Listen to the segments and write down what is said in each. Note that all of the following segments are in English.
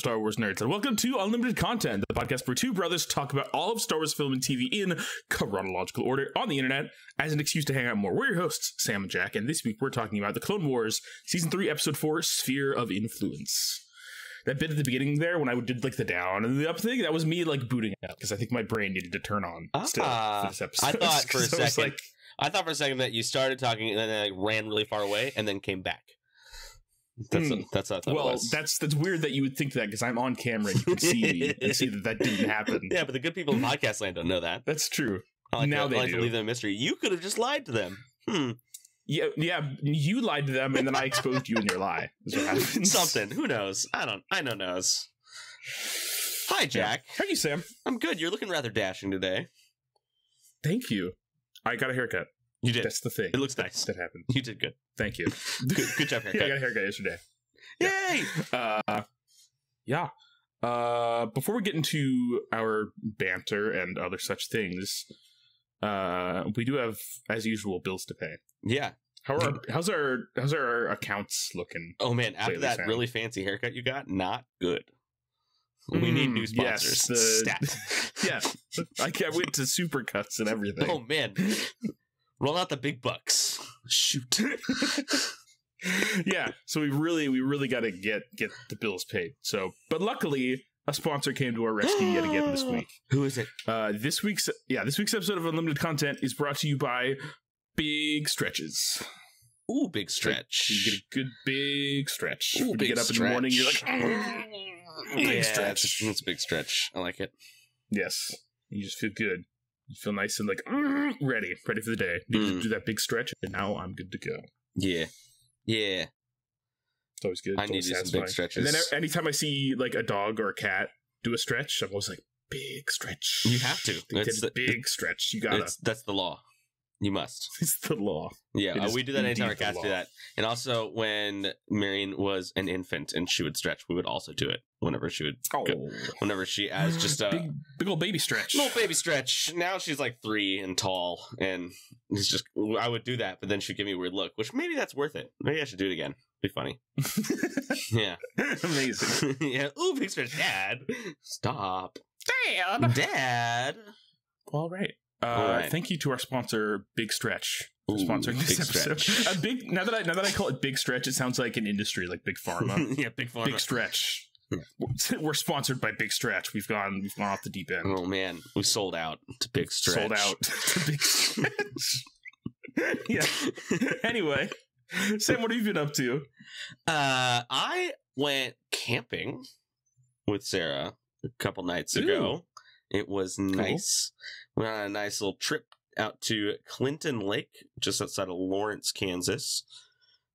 Star Wars nerds, and welcome to Unlimited Content, the podcast where two brothers talk about all of Star Wars film and TV in chronological order on the internet as an excuse to hang out more. We're your hosts, Sam and Jack, and this week we're talking about the Clone Wars Season 3, Episode 4, Sphere of Influence. That bit at the beginning there, when I did like the down and the up thing, that was me like booting out, because I think my brain needed to turn on still for this episode. I thought for a second, like, I thought for a second that you started talking and then like, ran really far away and then came back. That's what I thought it was. That's weird that you would think that, because I'm on camera and you can see me and see that didn't happen. Yeah, but the good people in podcast land don't know that. That's true. I like now to, they I like do. to leave them a mystery. You could have just lied to them. Yeah, you lied to them, and then I exposed you in your lie. Is what happens. Something. Who knows? I don't know. Hi, Jack. Yeah. How are you, Sam? I'm good. You're looking rather dashing today. Thank you. I got a haircut. You did. That's the thing. It looks nice. That happened. You did good. Thank you. Good job, haircut. Yeah, I got a haircut yesterday. Yay! Before we get into our banter and other such things, we do have, as usual, bills to pay. Yeah. How's our accounts looking? Oh man, after that Sam? really fancy haircut you got, not good. We need new sponsors. Yes, Stat. Yeah, I went to Supercuts and everything. Oh man, roll out the big bucks. Shoot. Yeah, so we really got to get the bills paid. So, but luckily, a sponsor came to our rescue yet again this week. Who is it? This week's episode of Unlimited Content is brought to you by Big Stretches. Ooh, big stretch. You get a good big stretch. Ooh, When big you get up stretch. in the morning, you're like, big stretch. It's a big stretch. I like it. Yes, you just feel good. You feel nice and like ready for the day. You do that big stretch, and now I'm good to go. Yeah. It's always good. I need to do some big stretches. And then anytime I see like a dog or a cat do a stretch, I'm always like, big stretch. You have to. It's the big stretch. You gotta. That's the law. You must. It's the law. Yeah, we do that anytime our indeed the cats do law. that. And also, when Marion was an infant and she would stretch, we would also do it whenever she would. Whenever she as just a big old baby stretch. little baby stretch. Now she's like 3 and tall, and it's just I would do that, but then she'd give me a weird look. Which maybe that's worth it. Maybe I should do it again. Be funny. Yeah. Amazing. Yeah. Ooh, big stretch, Dad. Stop, Dad. All right. All right. Thank you to our sponsor, Big Stretch, for Ooh, sponsoring this Big episode. Stretch. Now that I call it Big Stretch, it sounds like an industry, like Big Pharma. Yeah, big pharma. Big Stretch. We're sponsored by Big Stretch. We've gone off the deep end. Oh man, we sold out to Big Stretch. Sold out to Big Stretch. Yeah. Anyway, Sam, what have you been up to? I went camping with Sarah a couple nights ago. It was nice. We went on a nice little trip out to Clinton Lake, just outside of Lawrence, Kansas.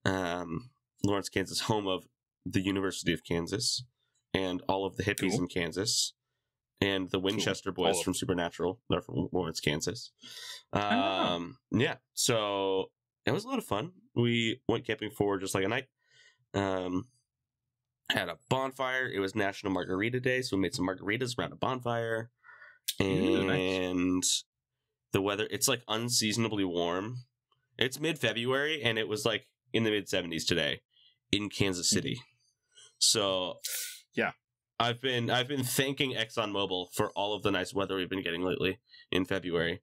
Lawrence, Kansas, home of the University of Kansas and all of the hippies in Kansas. And the Winchester boys from Supernatural. They're from Lawrence, Kansas. Yeah, so it was a lot of fun. We went camping for just like a night. Had a bonfire. It was National Margarita Day, so we made some margaritas around a bonfire. And nice. The weather, it's like unseasonably warm. It's mid-February, and it was like in the mid-70s today in Kansas City. So yeah, I've been thanking ExxonMobil for all of the nice weather we've been getting lately in February.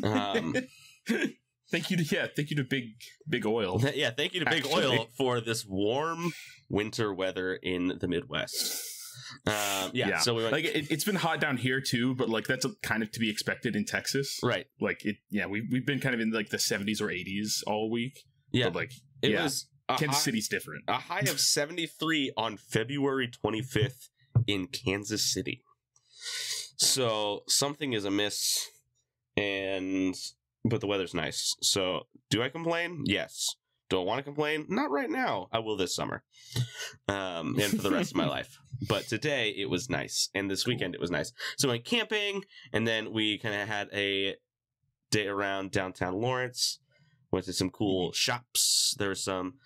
Thank you to Big Oil. Yeah, thank you to Big Oil for this warm winter weather in the Midwest. Yeah. So we went, like it's been hot down here too, but like that's kind of to be expected in Texas, right? Like it, yeah. We've been kind of in like the 70s or 80s all week. Yeah, but like it was Kansas City's different. A high of 73 on February 25th in Kansas City. So something is amiss, but the weather's nice. So do I complain? Yes. Do I want to complain? Not right now. I will this summer. And for the rest of my life. But today it was nice. And this weekend it was nice. So we went camping, and then we kind of had a day around downtown Lawrence. Went to some cool shops. There was some...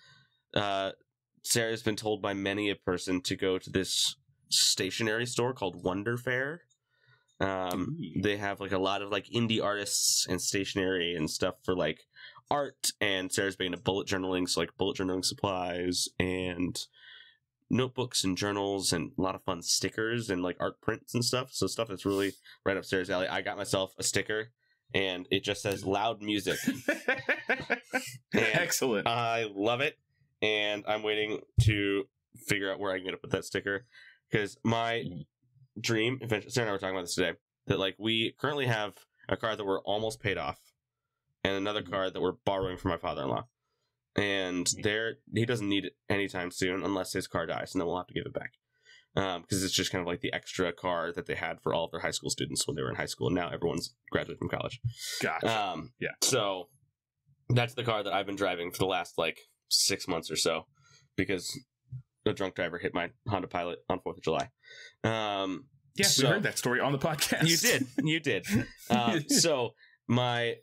Sarah's been told by many a person to go to this stationery store called Wonder Fair. They have like a lot of like indie artists and stationery and stuff for like art, and Sarah's been into bullet journaling, so like bullet journaling supplies and notebooks and journals and a lot of fun stickers and like art prints and stuff. So stuff that's really right up Sarah's alley. I got myself a sticker and it just says loud music. Excellent. I love it. And I'm waiting to figure out where I'm going to put that sticker, because my dream, eventually, Sarah and I were talking about this today, that like we currently have a car that we're almost paid off and another car that we're borrowing from my father-in-law. And he doesn't need it anytime soon unless his car dies, and then we'll have to give it back. Because it's just kind of like the extra car that they had for all of their high school students when they were in high school. And now everyone's graduated from college. Gotcha. Yeah. So that's the car that I've been driving for the last like 6 months or so, because a drunk driver hit my Honda Pilot on 4th of July. We heard that story on the podcast. You did. So my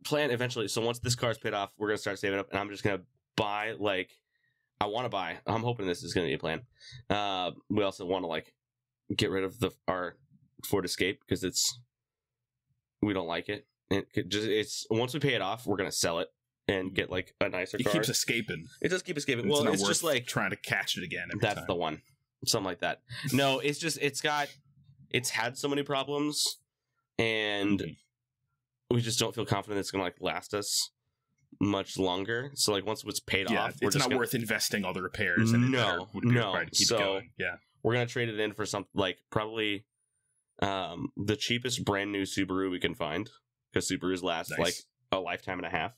plan eventually, so once this car's paid off, we're going to start saving up, and I'm just going to buy, like, I'm hoping this is going to be a plan. We also want to, like, get rid of our Ford Escape, because we don't like it. It's once we pay it off, we're going to sell it and get, like, a nicer car. It keeps escaping. It does keep escaping. Well, it's just like trying to catch it again every that's time. the one. Something like that. No, it's just it's had so many problems, and we just don't feel confident it's gonna like last us much longer. So like once it's paid off, it's not worth investing all the repairs. And no. So we're gonna trade it in for something like probably the cheapest brand new Subaru we can find, because Subarus last like a lifetime and a half.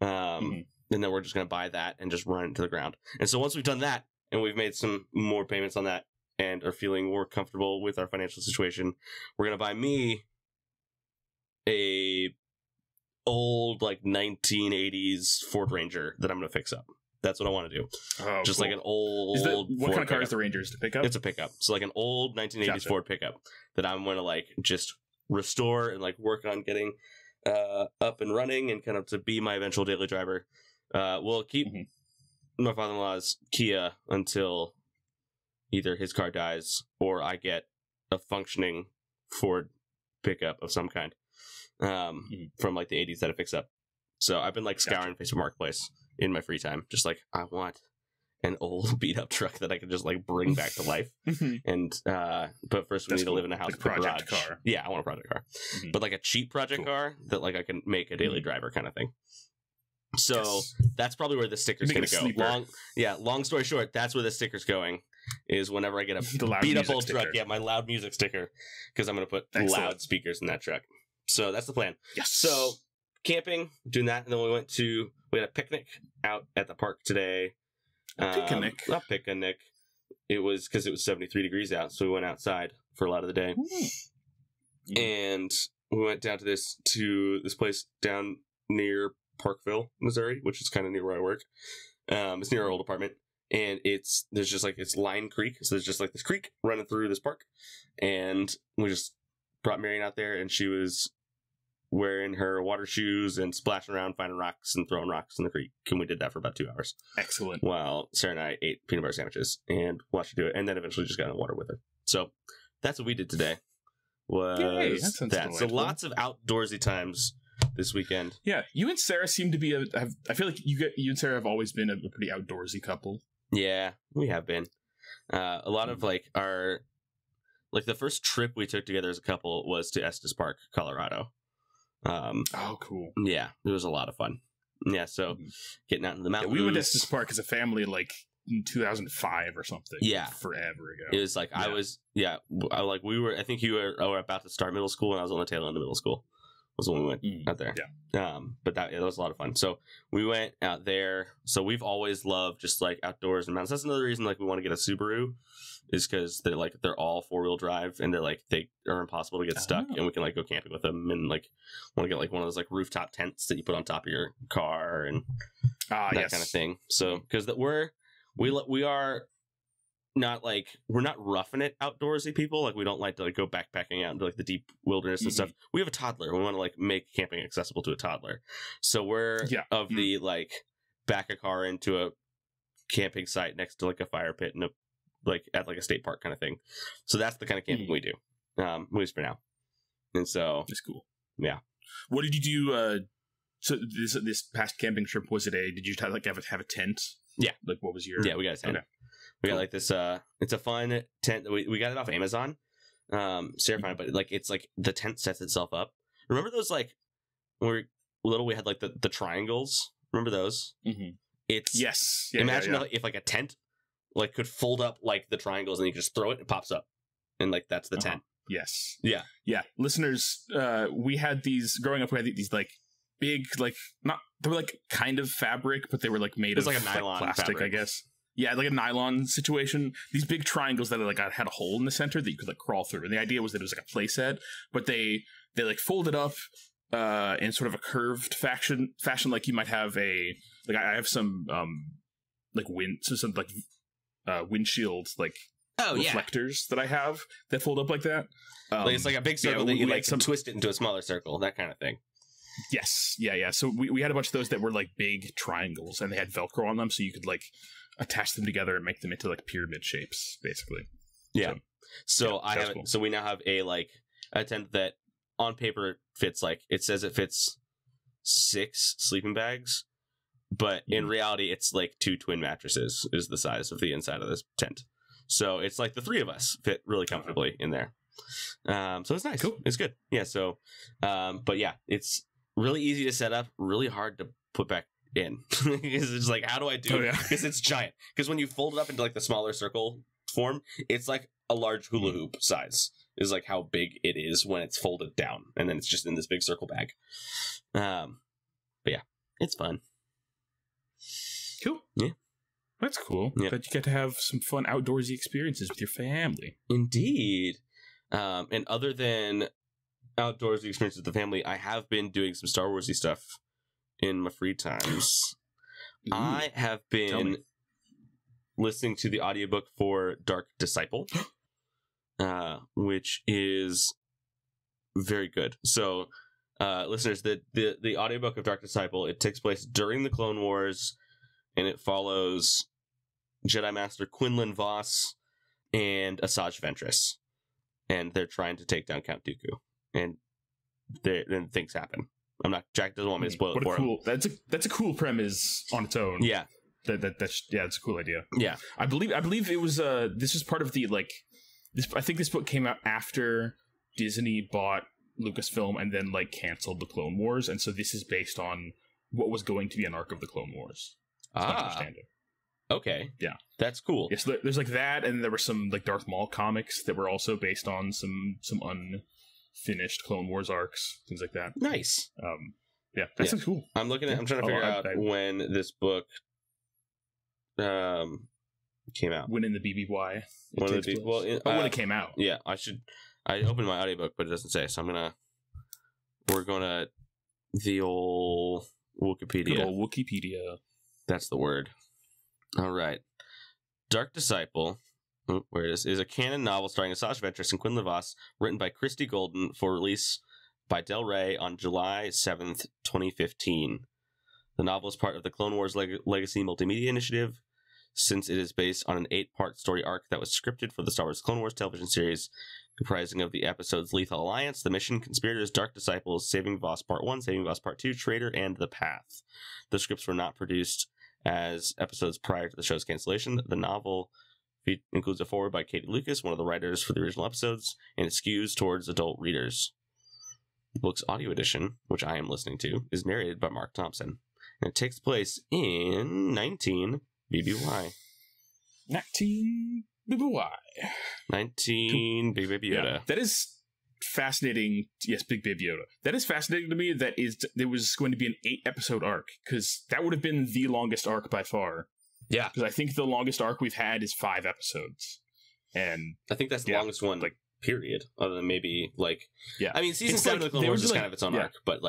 And then we're just gonna buy that and just run it to the ground. And so once we've done that, and we've made some more payments on that and are feeling more comfortable with our financial situation, we're going to buy me a old, like, 1980s Ford Ranger that I'm going to fix up. That's what I want to do. Oh, just cool. Like an old what Ford kind of car pickup. Is the Ranger? Is it a pickup? It's a pickup. So like an old 1980s Ford pickup that I'm going to, like, just restore and, like, work on getting up and running and kind of to be my eventual daily driver. We'll keep... my father-in-law's Kia until either his car dies or I get a functioning Ford pickup of some kind from like the 80s that I fix up. So I've been like scouring Facebook Marketplace in my free time, just like I want an old beat up truck that I can just like bring back to life. And but first we need to live in a house with a garage. Car. Yeah, I want a project car, but like a cheap project car that like I can make a daily driver kind of thing. So that's probably where the sticker's going to go. Long story short, that's where the sticker's going, is whenever I get a beat up old truck, my loud music sticker, because I'm going to put loud speakers in that truck. So that's the plan. Yes. So camping, doing that, and then we had a picnic out at the park today. A picnic. It was because it was 73 degrees out, so we went outside for a lot of the day. And we went down to this place down near Parkville, Missouri, which is kind of near where I work. It's near our old apartment, and it's Line Creek, so there's just like this creek running through this park, and we just brought Marion out there, and she was wearing her water shoes and splashing around, finding rocks and throwing rocks in the creek, and we did that for about 2 hours. Excellent. While Sarah and I ate peanut butter sandwiches and watched her do it, and then eventually just got in the water with her. So that's what we did today. So lots of outdoorsy times this weekend. Yeah, you and Sarah seem to be I feel like you and Sarah have always been a pretty outdoorsy couple. Yeah, we have been. A lot of like the first trip we took together as a couple was to Estes Park, Colorado. Oh, cool. Yeah, it was a lot of fun. Yeah, so getting out in the mountains. We went to Estes Park as a family like in 2005 or something. Yeah, forever ago. It was like I think you were about to start middle school, and I was on the tail end of middle school. Was when we went out there. Yeah. But that was a lot of fun. So we went out there. So we've always loved just like outdoors and mountains. That's another reason like we want to get a Subaru, is because they're all 4-wheel drive, and they are impossible to get stuck, and we can like go camping with them, and like want to get like one of those like rooftop tents that you put on top of your car and that kind of thing. So because we are not like, we're not roughing it outdoorsy people. Like we don't like to like go backpacking out into like the deep wilderness and stuff. We have a toddler. We want to like make camping accessible to a toddler. So we're of the like back a car into a camping site next to like a fire pit and like at like a state park kind of thing. So that's the kind of camping we do, at least for now. And so it's cool. Yeah. What did you do? So this past camping trip, did you have a tent? Yeah. Like what was your? Yeah, we got a tent. We got like this. It's a fun tent. We got it off Amazon. Sarah found it, but like it's like the tent sets itself up. Remember those like when we were little? We had like the triangles. Remember those? Mm-hmm. It's yes. Imagine if like a tent like could fold up like the triangles and you just throw it and it pops up, and like that's the tent. Yes. Yeah. Listeners, we had these growing up. We had these like big, like they were like kind of fabric, but they were like made of like a nylon plastic, fabric. I guess. Yeah, like a nylon situation. These big triangles that like had a hole in the center that you could like crawl through. And the idea was that it was like a play set, but they like folded up in sort of a curved fashion. Like you might have I have some like windshield like reflectors that I have that fold up like that. Like it's like a big circle that you like some twist it into a smaller circle, that kind of thing. Yes, yeah. So we had a bunch of those that were like big triangles, and they had Velcro on them, so you could like attach them together and make them into like pyramid shapes, basically. Yeah. So I have cool. So we now have a tent that on paper fits it says it fits 6 sleeping bags, but in reality it's like 2 twin mattresses is the size of the inside of this tent. So it's like the 3 of us fit really comfortably in there. So it's nice. Cool. It's good. Yeah. So, but yeah, it's really easy to set up, really hard to put back in. Because it's like, how do I do it? Because it's giant. Because when you fold it up into like the smaller circle form, it's like a large hula hoop size is like how big it is when it's folded down, and then it's just in this big circle bag. But yeah, it's fun. Cool. Yeah. That's cool. Yeah. That you get to have some fun outdoorsy experiences with your family. Indeed. And other than outdoorsy experiences with the family, I have been doing some Star Warsy stuff in my free times. Ooh. I have been listening to the audiobook for Dark Disciple, which is very good. So, listeners, the audiobook of Dark Disciple, it takes place during the Clone Wars, and it follows Jedi Master Quinlan Vos and Asajj Ventress. And they're trying to take down Count Dooku. And then things happen. Jack doesn't want me to spoil it for him. That's a cool premise on its own. Yeah. That's a cool idea. Yeah. I believe it was this was part of the I think this book came out after Disney bought Lucasfilm and then canceled the Clone Wars, and so this is based on what was going to be an arc of the Clone Wars. That's my understanding. Okay. Yeah. That's cool. Yes, yeah, so there's that, and there were some Darth Maul comics that were also based on some unfinished Clone Wars arcs, things like that. Nice. Yeah, that's cool. I'm trying to figure out when this book came out. When in the BBY. When it came out. Yeah, I opened my audiobook, but it doesn't say, so we're gonna the old Wikipedia. Good old Wikipedia. That's the word. All right. Dark Disciple, where it is a canon novel starring Asajj Ventress and Quinlan Vos, written by Christy Golden for release by Del Rey on July 7th, 2015. The novel is part of the Clone Wars Legacy Multimedia Initiative, since it is based on an 8-part story arc that was scripted for the Star Wars Clone Wars television series, comprising of the episodes Lethal Alliance, The Mission, Conspirators, Dark Disciples, Saving Vos Part 1, Saving Vos Part 2, Traitor, and The Path. The scripts were not produced as episodes prior to the show's cancellation. The novel includes a foreword by Katie Lucas, one of the writers for the original episodes, and it skews towards adult readers. The book's audio edition, which I am listening to, is narrated by Mark Thompson, and it takes place in 19 BBY. 19 BBY. 19 Big Baby Yoda. Yeah, that is fascinating. Yes, Big Baby Yoda. That is fascinating to me. There was going to be an 8-episode arc, because that would have been the longest arc by far. Yeah, because I think the longest arc we've had is 5 episodes, and I think that's the longest one. Period. Other than maybe I mean, season 7 of the Clone Wars is kind of its own arc, but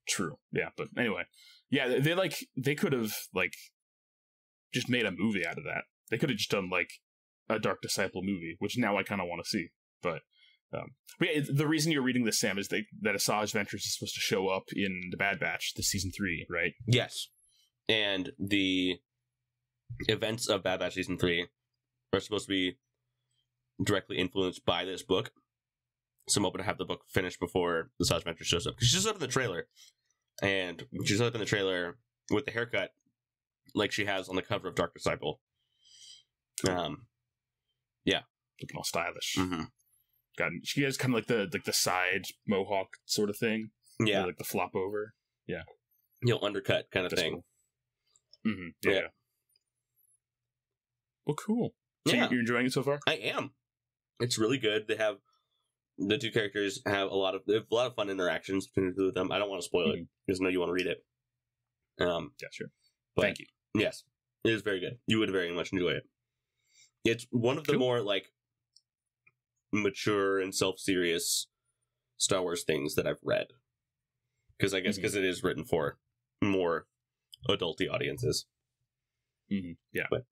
true. Yeah, but anyway, yeah, they could have just made a movie out of that. They could have just done a Dark Disciple movie, which now I kind of want to see. But yeah, the reason you're reading this, Sam, is that Asajj Ventress is supposed to show up in the Bad Batch, the season 3, right? Yes, and the events of Bad Batch season 3 are supposed to be directly influenced by this book. So I'm hoping to have the book finished before Asajj Ventress shows up, because she shows up in the trailer, and she shows up in the trailer with the haircut like she has on the cover of Dark Disciple, Looking all stylish. Mm-hmm. She has kind of like the side mohawk sort of thing. Yeah, like the flop over. Yeah, undercut kind of thing. Cool. Mm-hmm. Yeah. Well, cool. So you're enjoying it so far? I am. It's really good. They have the two characters have a lot of fun interactions between the two of them. I don't want to spoil it because I know you want to read it. Yeah, sure. Thank you. Yes, it is very good. You would very much enjoy it. It's one of the more like mature and self-serious Star Wars things that I've read. Because I guess because it is written for more adulty audiences. Mm-hmm. Yeah, but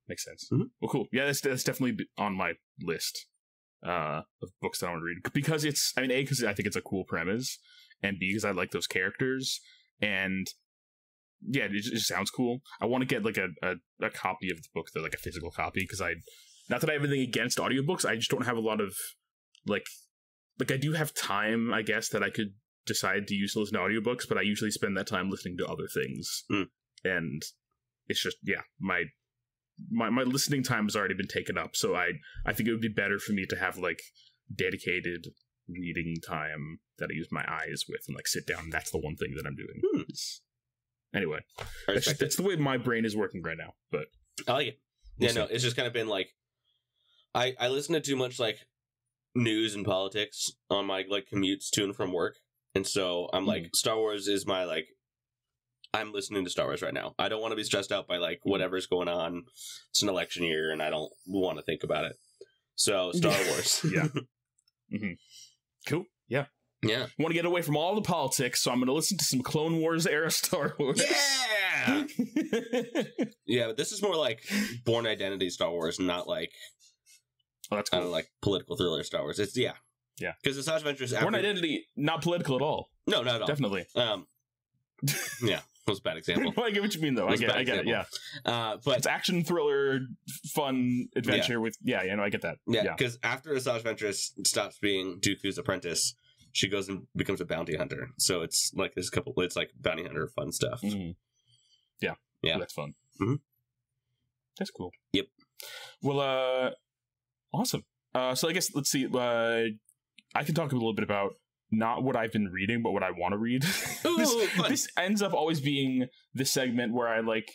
makes sense. Mm-hmm. Well, cool. Yeah, that's definitely on my list of books that I want to read because it's. I mean, A, because I think it's a cool premise, and B, because I like those characters, and yeah, it just sounds cool. I want to get like a copy of the book, though, like a physical copy, because not that I have anything against audiobooks, I just don't have a lot of like I do have time, I guess, that I could decide to use to listen to audiobooks, but I usually spend that time listening to other things. And it's just, yeah, my listening time has already been taken up, so I think it would be better for me to have like dedicated reading time that I use my eyes with and like sit down, and that's the one thing that I'm doing. Anyway, that's the way my brain is working right now, but I like it. It's just kind of been like I listen to too much like news and politics on my like commutes to and from work, and so I'm like Star Wars is my like I'm listening to Star Wars right now. I don't want to be stressed out by like whatever's going on. It's an election year and I don't want to think about it. So Star Wars. Yeah. Cool. Yeah. Yeah. I want to get away from all the politics, so I'm going to listen to some Clone Wars era Star Wars. Yeah. Yeah, but this is more like Born Identity Star Wars, not like that's cool. Like political thriller Star Wars. It's yeah. Because the Misadventures Born Identity, not political at all. No, not at all. Definitely. Yeah. That was a bad example. I get what you mean, though. I get it, yeah. But it's action, thriller, fun adventure with... Yeah, I get that. Yeah, because after Asajj Ventress stops being Dooku's apprentice, she goes and becomes a bounty hunter. So it's like there's it's like bounty hunter fun stuff. Yeah. That's fun. That's cool. Yep. Well, awesome. So I guess, let's see. I can talk a little bit about not what I've been reading, but what I want to read. This ends up always being the segment where I like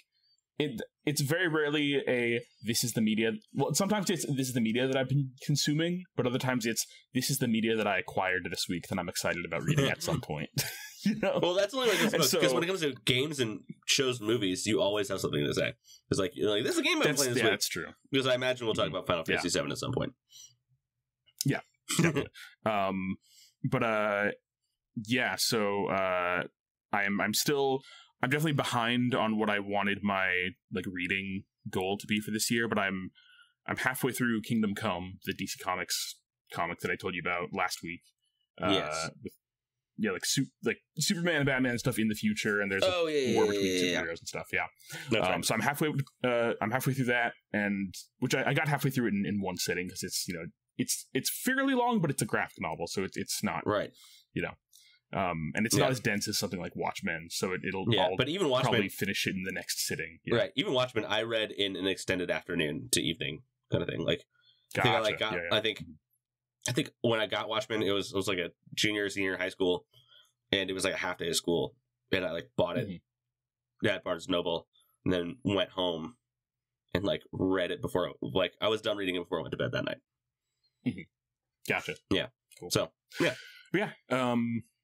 it. It's very rarely this is the media. Well, sometimes this is the media that I've been consuming, but other times this is the media that I acquired this week that I'm excited about reading at some point. Well, that's only like this because when it comes to games and shows and movies, you always have something to say. It's like you're like, this is a game I'm playing this week. That's true. Because I imagine we'll talk about Final Fantasy VII at some point. Yeah. But so I'm definitely behind on what I wanted my like reading goal to be for this year, but I'm halfway through Kingdom Come, the DC Comics comic that I told you about last week. Yes. Like Superman and Batman and stuff in the future, and there's a war between superheroes and stuff. Yeah. Right. So I'm halfway through that, and which I got halfway through it in one sitting because it's it's fairly long, but it's a graphic novel, so it's not right. And it's not as dense as something like Watchmen, so but even Watchmen, probably finish it in the next sitting. Yeah. Right. Even Watchmen, I read in an extended afternoon to evening kind of thing. Like, I think when I got Watchmen, it was like a junior, senior high school, and it was like a half day of school, and I like bought it at Barnes Noble, and then went home and like read it before I was done reading it before I went to bed that night. Gotcha. Yeah. Cool. So yeah.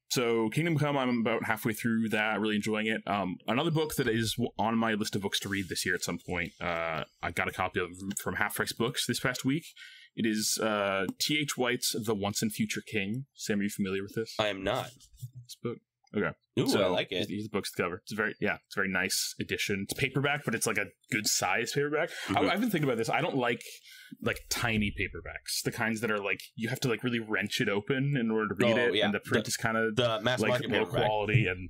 So Kingdom Come, I'm about halfway through that, really enjoying it. Another book that is on my list of books to read this year at some point, I got a copy of from Half Price Books this past week. It is T.H. White's The Once and Future King. Sam, are you familiar with this? I am not. This book? Okay. Ooh, so I like it. Here's the book's cover. It's a very nice edition. It's paperback, but it's like a good size paperback. I've been thinking about this. I don't like tiny paperbacks, the kinds that are like you have to like really wrench it open in order to read it, and the print is kind of the mass market low paperback quality, and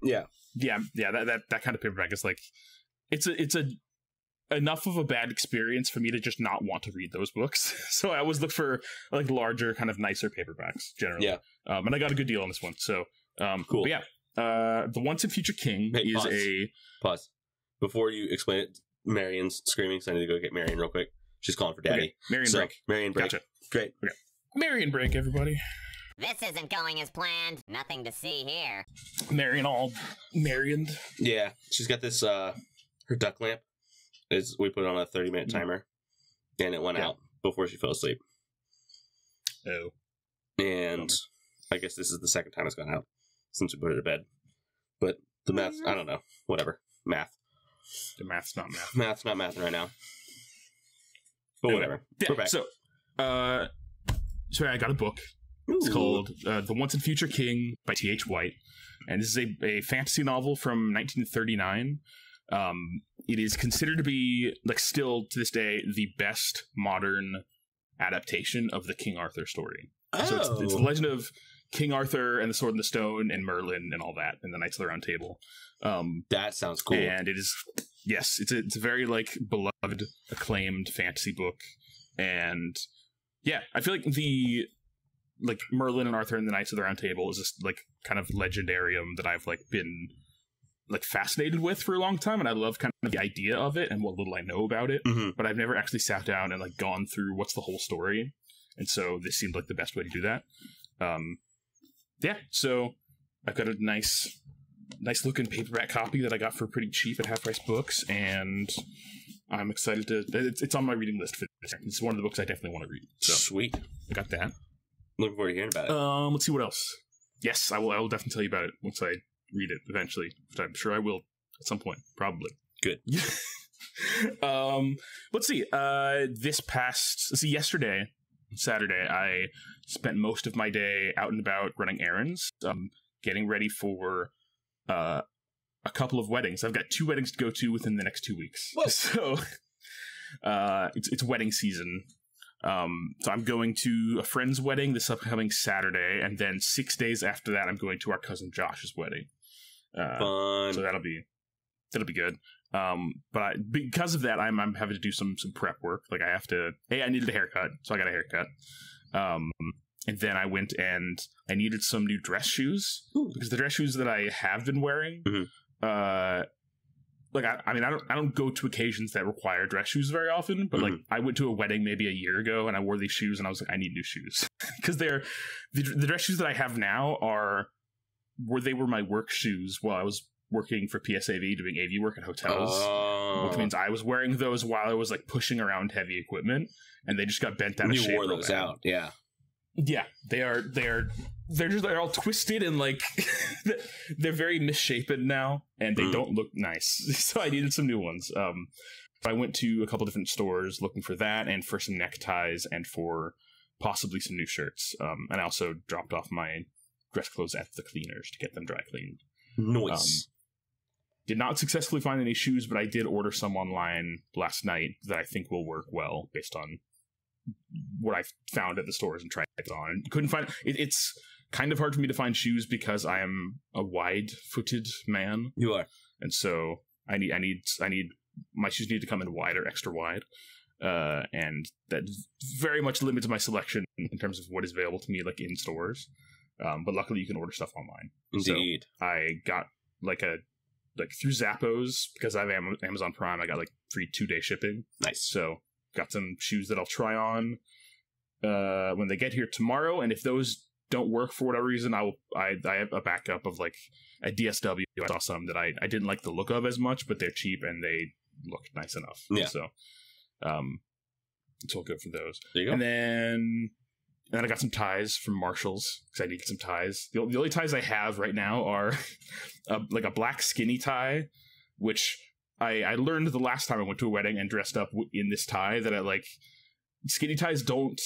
that kind of paperback is like it's enough of a bad experience for me to just not want to read those books. So I always look for like larger, kind of nicer paperbacks generally. Yeah. And I got a good deal on this one. So cool. But yeah. The Once and Future King is pause before you explain it. Marion's screaming, so I need to go get Marion real quick. She's calling for daddy. Okay. Marion break. Marion break. Gotcha. Great. Okay. Marion break, everybody. This isn't going as planned. Nothing to see here. Marion all Marioned. Yeah, she's got this, her duck lamp. We put it on a 30-minute timer, and it went out before she fell asleep. Oh. And I guess this is the second time it's gone out since we put her to bed. But the math, I don't know. Whatever. Math. The math's not math. Math's not math right now. But whatever. Yeah, we're back. So, I got a book. It's called The Once and Future King by T.H. White. And this is a fantasy novel from 1939. It is considered to be, like, still to this day, the best modern adaptation of the King Arthur story. Oh. So it's the legend of King Arthur and the Sword and the Stone and Merlin and all that, and the Knights of the Round Table. That sounds cool. And it is, yes, it's a very, like, beloved, acclaimed fantasy book. And yeah, I feel like the, like, Merlin and Arthur and the Knights of the Round Table is just, like, kind of legendarium that I've, like, been, like, fascinated with for a long time, and I love kind of the idea of it and what little I know about it, but I've never actually sat down and, like, gone through what's the whole story, and so this seemed like the best way to do that. Yeah, so I've got a nice looking paperback copy that I got for pretty cheap at Half Price Books, and I'm excited to, it's on my reading list for this year. It's one of the books I definitely want to read. So sweet. I got that. Looking forward to hearing about it. Let's see what else. Yes, I will definitely tell you about it once I read it eventually, which I'm sure I will at some point, probably. Good. Let's see. Yesterday, Saturday, I spent most of my day out and about running errands, getting ready for a couple of weddings. I've got 2 weddings to go to within the next 2 weeks. Whoa. So it's wedding season. So I'm going to a friend's wedding this upcoming Saturday, and then 6 days after that, I'm going to our cousin Josh's wedding. Fun. So that'll be good. But because of that, I'm having to do some prep work. Like, I needed a haircut, so I got a haircut. And then I went and I needed some new dress shoes. Ooh. Because the dress shoes that I have been wearing, like, I mean, I don't go to occasions that require dress shoes very often, but like, I went to a wedding maybe a year ago and I wore these shoes and I was like, I need new shoes. Because the dress shoes that I have now were my work shoes while I was working for PSAV doing AV work at hotels, which means I was wearing those while I was, like, pushing around heavy equipment, and they just got bent out of shape. You wore those out, yeah. Yeah, they're all twisted and, like, they're very misshapen now, and they don't look nice. So I needed some new ones. I went to a couple different stores looking for that, and for some neckties, and for possibly some new shirts. And I also dropped off my dress clothes at the cleaners to get them dry cleaned. Nice. Did not successfully find any shoes, but I did order some online last night that I think will work well based on what I found at the stores and tried it on. Couldn't find it. It's kind of hard for me to find shoes because I am a wide-footed man. You are, and so I need my shoes need to come in wide or extra wide, and that very much limits my selection in terms of what is available to me, like, in stores. But luckily, you can order stuff online. Indeed. So I got through Zappos, because I have Amazon Prime. I got, like, free 2-day shipping. Nice. So got some shoes that I'll try on when they get here tomorrow. And if those don't work for whatever reason, I have a backup of, like, a DSW. I saw some that I didn't like the look of as much, but they're cheap and they look nice enough. Yeah. So I'll go for those. There you go. And then I got some ties from Marshall's because I need to get some ties. The only ties I have right now are like a black skinny tie, which I learned the last time I went to a wedding and dressed up in this tie that skinny ties don't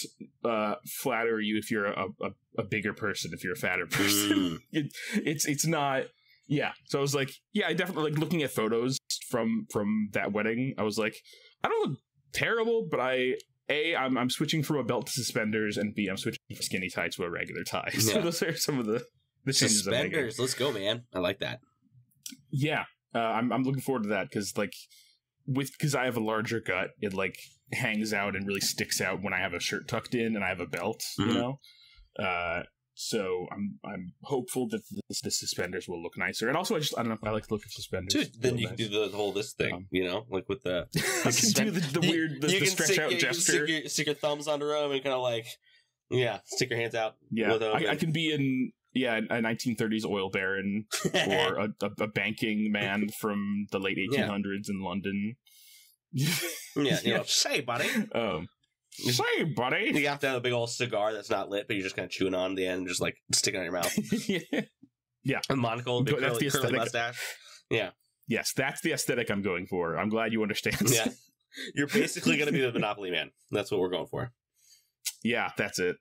flatter you if you're a bigger person, if you're a fatter person. It's not. Yeah. So I was like, yeah, I definitely, like, looking at photos from that wedding, I was like, I don't look terrible, but I'm switching from a belt to suspenders, and B, I'm switching from skinny tie to a regular tie. So yeah. Those are some of the changes I'm making. Suspenders, let's go, man. I like that. Yeah, I'm looking forward to that because I have a larger gut, it, like, hangs out and really sticks out when I have a shirt tucked in and I have a belt, you know. So I'm hopeful that the suspenders will look nicer. And also, I don't know, I like the look of suspenders. Dude, then you can do the whole this thing, like with the... I can do the weird, the stretch out gesture. You can stick your thumbs under them and kind of like, stick your hands out. Yeah, I can be in... Yeah, a 1930s oil baron or a banking man from the late 1800s in London. Say, buddy. Say, buddy. You have to have a big old cigar that's not lit, but you're just kind of chewing on the end, just like sticking it in your mouth. Yeah. A monocle, big curly mustache. Yeah. Yes, that's the aesthetic I'm going for. I'm glad you understand. Yeah. You're basically going to be the Monopoly man. That's what we're going for. Yeah, that's it.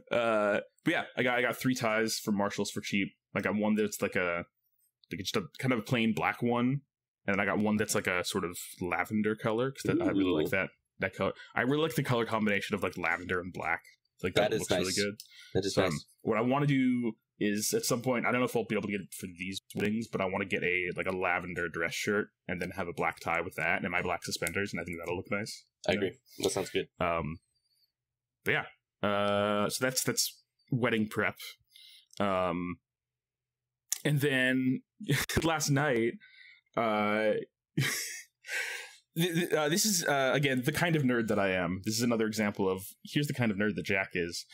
But yeah, I got 3 ties from Marshalls for cheap. I got one that's like just a kind of a plain black one, and then I got one that's like a sort of lavender color because I really like that color. I really like the color combination of like lavender and black. Like that looks nice. Really good. That is nice. What I want to do is at some point, I don't know if I'll be able to get it for these weddings, but I want to get a lavender dress shirt and then have a black tie with that and my black suspenders, and I think that'll look nice. I agree. That sounds good. But yeah. So that's wedding prep. And then last night, this is again the kind of nerd that I am. This is another example of here's the kind of nerd that Jack is.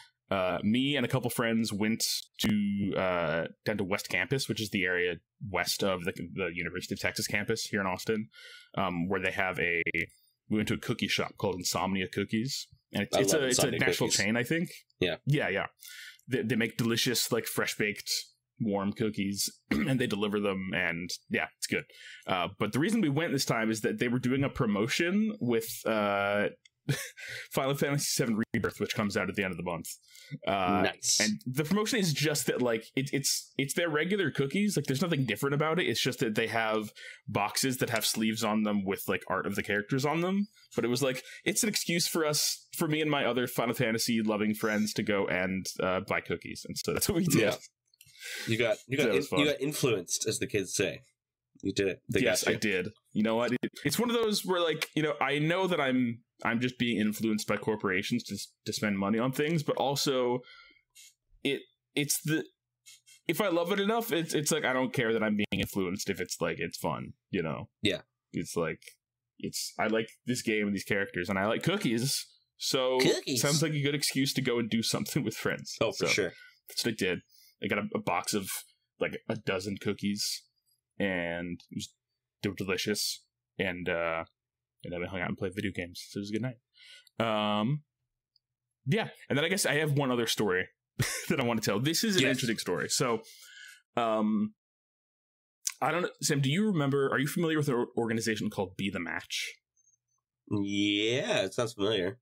Me and a couple friends went to down to West Campus, which is the area west of the University of Texas campus here in Austin, where they have we went to a cookie shop called Insomnia Cookies. And it's a national chain, I think. Yeah. They make delicious, like fresh baked, warm cookies, and they deliver them. And yeah, it's good. But the reason we went this time is that they were doing a promotion with Final Fantasy VII Rebirth, which comes out at the end of the month. Nice. And the promotion is just that, like, it's their regular cookies. Like, there's nothing different about it. It's just that they have boxes that have sleeves on them with like art of the characters on them. But it was like, it's an excuse for me and my other Final Fantasy loving friends to go and buy cookies, and so that's what we did. Yeah. You got influenced, as the kids say. You did it. Yes, I did. You know what? It's one of those where, like, I know that I'm just being influenced by corporations to spend money on things, but also it's if I love it enough, it's like I don't care that I'm being influenced if it's like it's fun, Yeah. It's like I like this game and these characters, and I like cookies, so it sounds like a good excuse to go and do something with friends. Oh, for sure. That's what I did. I got a box of like a dozen cookies, and they were delicious, and then we hung out and played video games. So it was a good night. Yeah, and then I guess I have one other story that I want to tell. This is an interesting story. So, I don't know, Sam, are you familiar with an organization called Be the Match? Yeah, it sounds familiar.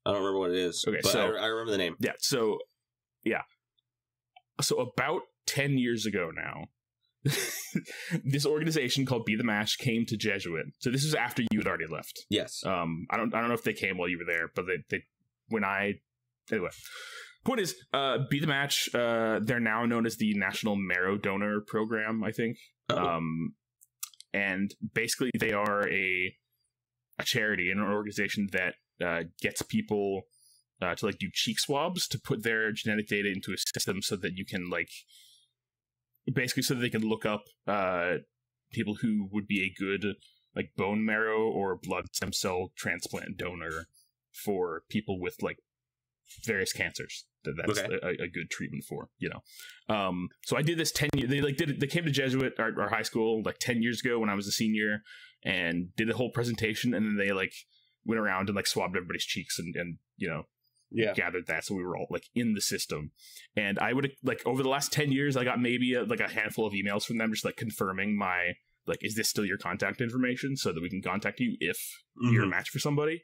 I don't remember what it is. Okay, but so I remember the name. Yeah, so about 10 years ago now, this organization called Be the Match came to Jesuit. So this was after you had already left. Yes. I don't know if they came while you were there, but anyway. Point is, Be the Match, they're now known as the National Marrow Donor Program, I think. Oh. And basically they are a charity and an organization that gets people to like do cheek swabs to put their genetic data into a system so that you can basically so that they can look up people who would be a good like bone marrow or blood stem cell transplant donor for people with like various cancers that's okay. a good treatment for, so I did this 10 years. They came to Jesuit, our high school, like 10 years ago when I was a senior, and did a whole presentation, and then they like went around and like swabbed everybody's cheeks and gathered that, so we were all like in the system. And I would like over the last 10 years I got maybe a handful of emails from them just like confirming my like, is this still your contact information so that we can contact you if you're a match for somebody.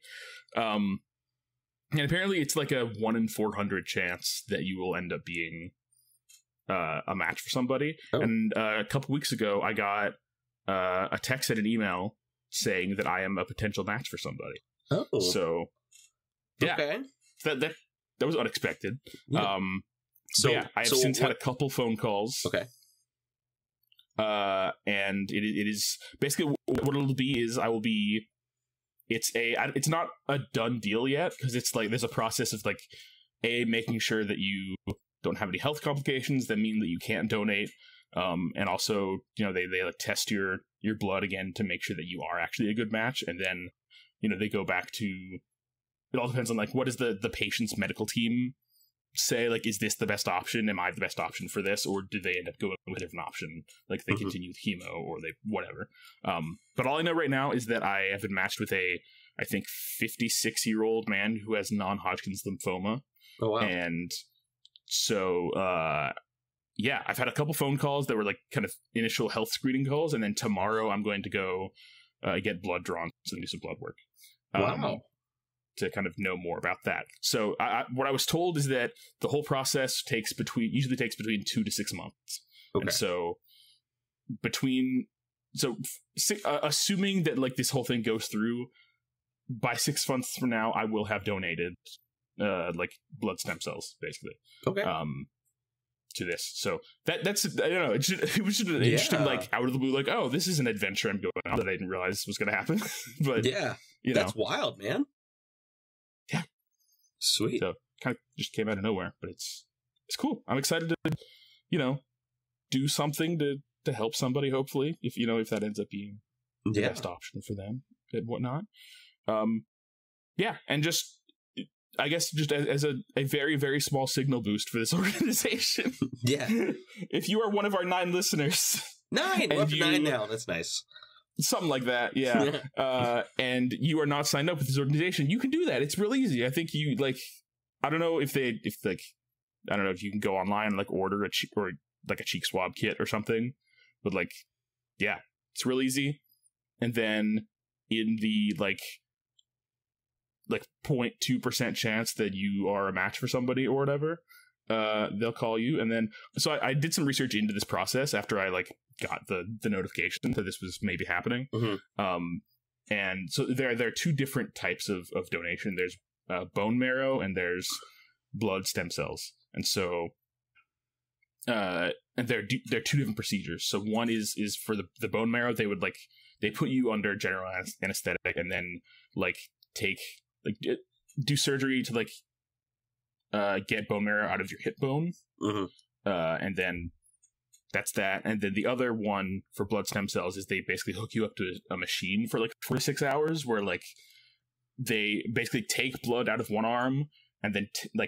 And apparently it's like a 1 in 400 chance that you will end up being a match for somebody. And a couple weeks ago I got a text and an email saying that I am a potential match for somebody. So yeah. Okay. That was unexpected. Yeah. I have since had a couple phone calls. Okay. And it is basically what it'll be is I will be. It's not a done deal yet because it's like there's a process of like making sure that you don't have any health complications that mean that you can't donate. And also, you know, they like test your blood again to make sure that you are actually a good match. And then, you know, they go back to, it all depends on like, what does the patient's medical team say? Like, is this the best option? Am I the best option for this? Or do they end up going with a different option? Like they continue with chemo or they, whatever. But all I know right now is that I have been matched with I think 56-year-old man who has non-Hodgkin's lymphoma. Oh, wow. And so, yeah, I've had a couple phone calls that were like kind of initial health screening calls. And then tomorrow I'm going to go get blood drawn to do some blood work. Wow. To kind of know more about that. So what I was told is that the whole process usually takes between 2 to 6 months. Okay. And so assuming that like this whole thing goes through, by 6 months from now, I will have donated like blood stem cells, basically. Okay. To this. So that's, I don't know, it was just an interesting, like out of the blue, like, oh, this is an adventure I'm going on that I didn't realize was going to happen. But yeah, that's wild, man. Yeah. Sweet. So kind of just came out of nowhere, but it's cool. I'm excited to, you know, do something to help somebody, hopefully, if that ends up being the best option for them and whatnot. Yeah. And just, I guess just as a very, very small signal boost for this organization. Yeah. If you are one of our 9 listeners. 9! We're up to 9 now. That's nice. Something like that, yeah. And you are not signed up with this organization, you can do that. It's real easy. I think you, like, I don't know if you can go online and, like, order a cheek swab kit or something. But, like, yeah, it's real easy. And then in the, like 0.2% chance that you are a match for somebody or whatever, they'll call you. And then, so I did some research into this process after I, like, got the notification that this was maybe happening. And so there are 2 different types of donation. There's bone marrow and there's blood stem cells. And so and they're 2 different procedures. So one is for the bone marrow. They put you under general anesthetic and then like do surgery to like get bone marrow out of your hip bone. And then that's that. And then the other one for blood stem cells is they basically hook you up to a machine for like 4 to 6 hours where like they basically take blood out of one arm and then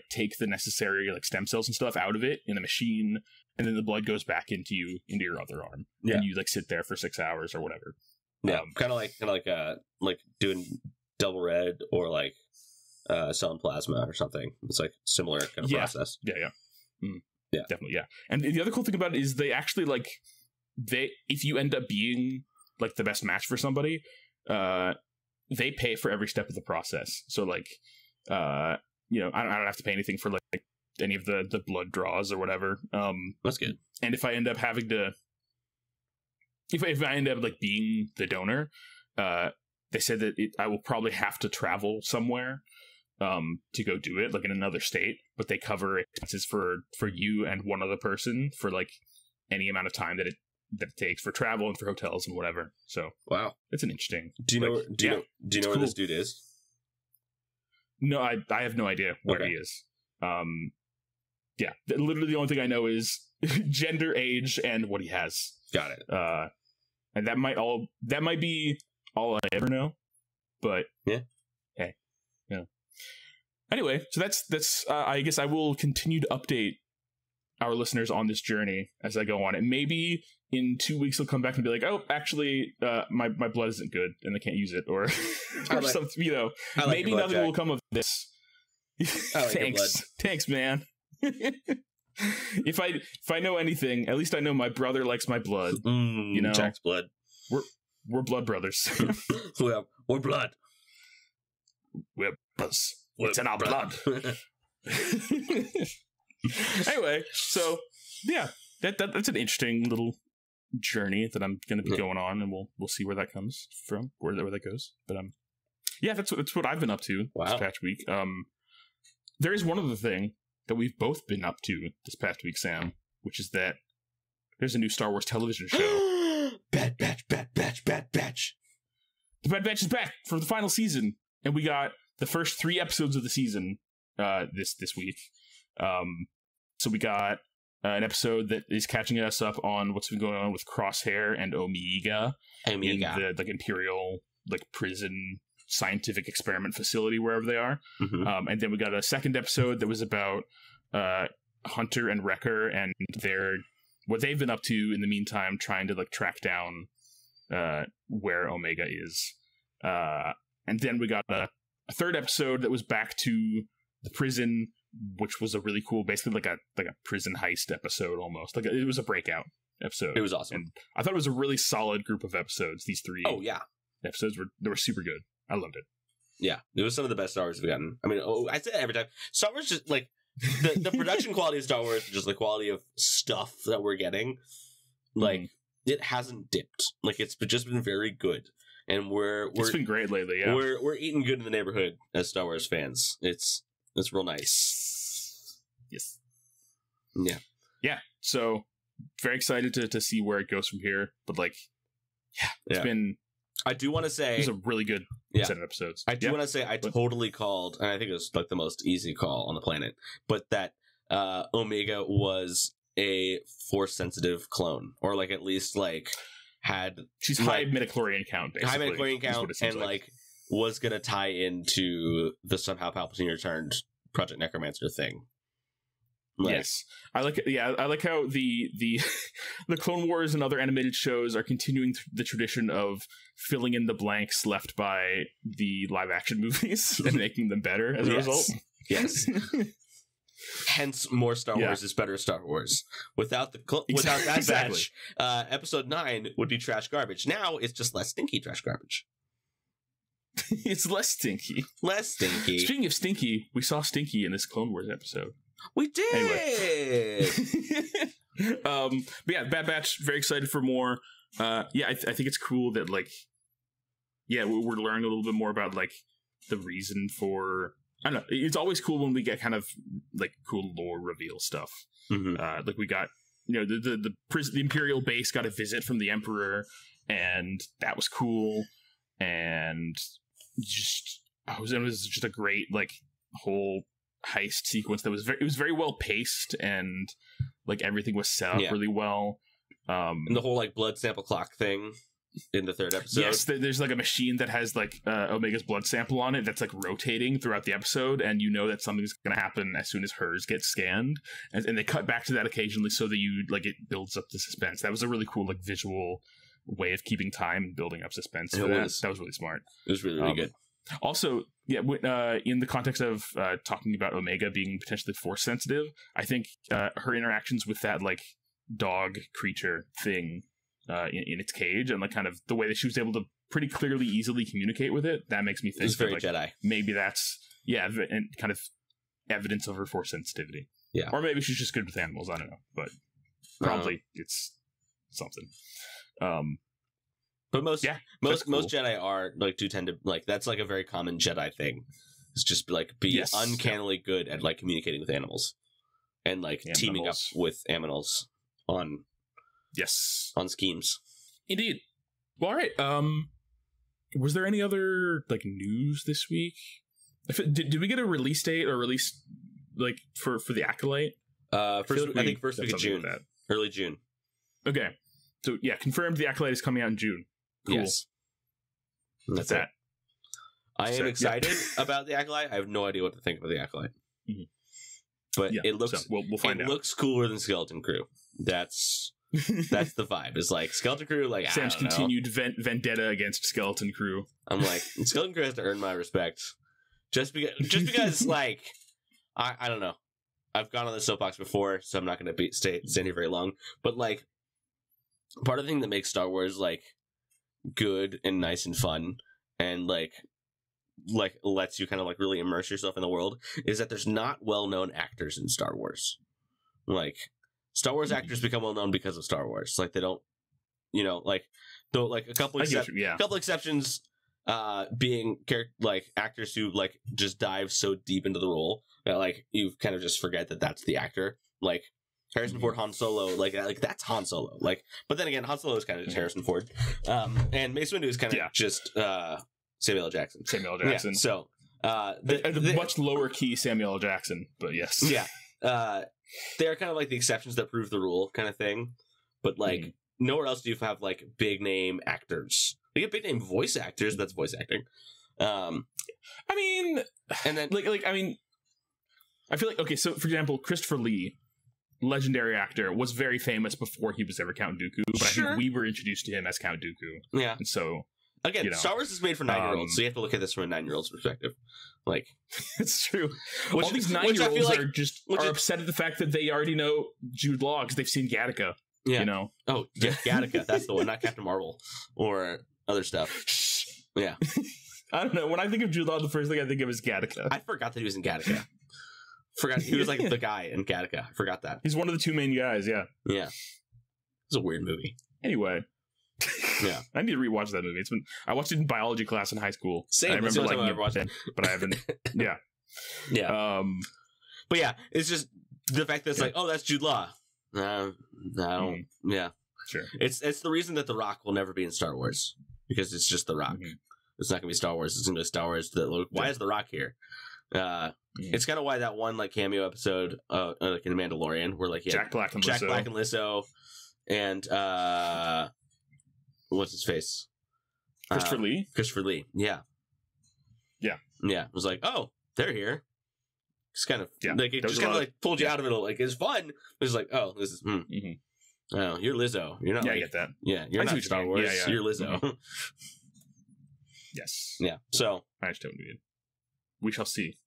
take the necessary like stem cells and stuff out of it in the machine, and then the blood goes back into your other arm. Yeah. And you like sit there for 6 hours or whatever. Yeah. Kind of like doing double red or like selling plasma or something. It's like similar kind of process. Yeah. Yeah, definitely. Yeah. And the other cool thing about it is they actually if you end up being like the best match for somebody, they pay for every step of the process. So like, I don't have to pay anything for like any of the blood draws or whatever. That's good. And if I end up having to, if I end up like being the donor, they said that I will probably have to travel somewhere to go do it, like in another state, but they cover expenses for you and one other person for like any amount of time that it takes for travel and for hotels and whatever. So wow, it's an interesting. Do you know where this dude is? No, I have no idea where he is. Yeah, literally the only thing I know is gender, age, and what he has. Got it. And that might be all I ever know. But yeah, hey, yeah. Anyway, so that's I guess I will continue to update our listeners on this journey as I go on. And maybe in 2 weeks they'll come back and be like, oh, actually, my blood isn't good and they can't use it, or something, maybe nothing will come of this. Thanks, man. If I know anything, at least I know my brother likes my blood. Jack's blood. We're blood brothers. We're blood. We're brothers. It's in our blood. Anyway, so yeah, that's an interesting little journey that I'm going to be going on, and we'll see where that comes from, where that goes. But yeah, that's what I've been up to this past week. There is one other thing that we've both been up to this past week, Sam, which is that there's a new Star Wars television show. Bad Batch. The Bad Batch is back for the final season, and we got the first 3 episodes of the season this week. So we got an episode that is catching us up on what's been going on with Crosshair and Omega in the like Imperial like prison scientific experiment facility wherever they are. And then we got a second episode that was about Hunter and Wrecker and what they've been up to in the meantime, trying to like track down where Omega is. And then we got a third episode that was back to the prison, which was a really cool, basically like a prison heist episode almost. Like it was a breakout episode. It was awesome. And I thought it was a really solid group of episodes. These three episodes were super good. I loved it. Yeah, it was some of the best Star Wars we've gotten. I mean, I say that every time. Star Wars just like the production quality of Star Wars, just the quality of stuff that we're getting, like it hasn't dipped. Like it's just been very good, and it's been great lately. Yeah, we're eating good in the neighborhood as Star Wars fans. It's real nice. Yes. Yeah. So very excited to see where it goes from here. But like, it's been. I do want to say it was a really good set of episodes. I do want to say I totally called, and I think it was like the most easy call on the planet, but that Omega was a Force sensitive clone, or like at least like she's high midichlorian count, basically. High midichlorian count, and like was gonna tie into the somehow Palpatine returned Project Necromancer thing. Like, yes, I like it. Yeah, I like how the the Clone Wars and other animated shows are continuing the tradition of filling in the blanks left by the live action movies and making them better as a result. Yes. Hence, more Star Wars is better Star Wars. Without that batch, Episode 9 would be trash garbage. Now it's just less stinky trash garbage. It's less stinky. Less stinky. Speaking of stinky, we saw Stinky in this Clone Wars episode. We did. Anyway. But yeah, Bad Batch. Very excited for more. I think it's cool that like, we're learning a little bit more about like the reason for. I don't know. It's always cool when we get kind of like cool lore reveal stuff. Like we got, the Imperial base got a visit from the Emperor, and that was cool. And it was just a great like whole heist sequence that was very well paced, and like everything was set up really well. And the whole like blood sample clock thing in the third episode. Yes, there's like a machine that has like Omega's blood sample on it that's like rotating throughout the episode, and that something's going to happen as soon as hers gets scanned, and they cut back to that occasionally so that it builds up the suspense. That was a really cool like visual way of keeping time and building up suspense. That was really smart. It was really good. Also, in the context of talking about Omega being potentially Force sensitive, I think her interactions with that like dog creature thing in its cage, and like kind of the way that she was able to pretty clearly, easily communicate with it, that makes me think it's very like, Jedi. Maybe that's and kind of evidence of her Force sensitivity. Yeah, or maybe she's just good with animals. I don't know, but probably it's something. But most Jedi are like do tend to like that's like a very common Jedi thing. It's just like be uncannily good at like communicating with animals and like teaming up with animals on schemes. Indeed. Well, all right. Was there any other like news this week? Did we get a release date or release like for the Acolyte? I think first week of June. Early June. Okay. So confirmed the Acolyte is coming out in June. Cool. Yes. That's that. I am excited about the Acolyte. I have no idea what to think about the Acolyte. But it looks we'll find out. It looks cooler than Skeleton Crew. That's the vibe. It's like Skeleton Crew, like Sam's continued vendetta against Skeleton Crew. I'm like, Skeleton Crew has to earn my respect. Just because like I don't know. I've gone on the soapbox before, so I'm not going to stay here very long. But like, part of the thing that makes Star Wars like good and nice and fun, and like lets you kind of like really immerse yourself in the world, is that there's not well-known actors in Star Wars. Like Star Wars actors become well-known because of Star Wars. Like they don't, like though like a couple exceptions. Being like actors who like just dive so deep into the role that like you kind of just forget that that's the actor. Like Harrison Ford, Han Solo, like that's Han Solo. Like, but then again, Han Solo is kind of just Harrison Ford, and Mace Windu is kind of just Samuel L. Jackson. Yeah, so the much lower key Samuel L. Jackson, but yes, they're kind of like the exceptions that prove the rule kind of thing. But like nowhere else do you have like big name actors. You get big name voice actors. That's voice acting. I mean, and then I mean, I feel like, okay, so for example, Christopher Lee, legendary actor, was very famous before he was ever Count Dooku, but I think we were introduced to him as Count Dooku. Yeah. And so, again, you know, Star Wars is made for 9-year-olds, so you have to look at this from a 9-year-old's perspective. Like, it's true. All these 9-year-olds like, are upset at the fact that they already know Jude Law because they've seen Gattaca. Yeah. You know? Oh, yeah, Gattaca. That's the one, not Captain Marvel or other stuff. Yeah. I don't know. When I think of Jude Law, the first thing I think of is Gattaca. I forgot that he was in Gattaca. Forgot he was like the guy in Gattaca. I forgot that. He's one of the two main guys, yeah. Yeah. It's a weird movie. Anyway. Yeah. I need to rewatch that movie. I watched it in biology class in high school. Same. I remember liking it, watched it, but I haven't. Yeah. Yeah. But yeah, it's just the fact that it's like, oh, that's Jude Law. No. Yeah. Sure. It's the reason that The Rock will never be in Star Wars. Because it's just The Rock. It's not gonna be Star Wars. It's gonna be Star Wars. Why is The Rock here? It's kind of why that one like cameo episode, like in Mandalorian, where like Jack Black and Lissow, and what's his face? Christopher Lee. Christopher Lee. Yeah. It was like, oh, they're here. It's kind of like it just kind of like pulled you out of it. Like it's fun. It's like, oh, this is. Oh, you're Lizzo. You're not. Yeah, like, I get that. Yeah, you're not Star Wars. Yeah. You're Lizzo. Yes. Yeah. So I just don't need it. We shall see.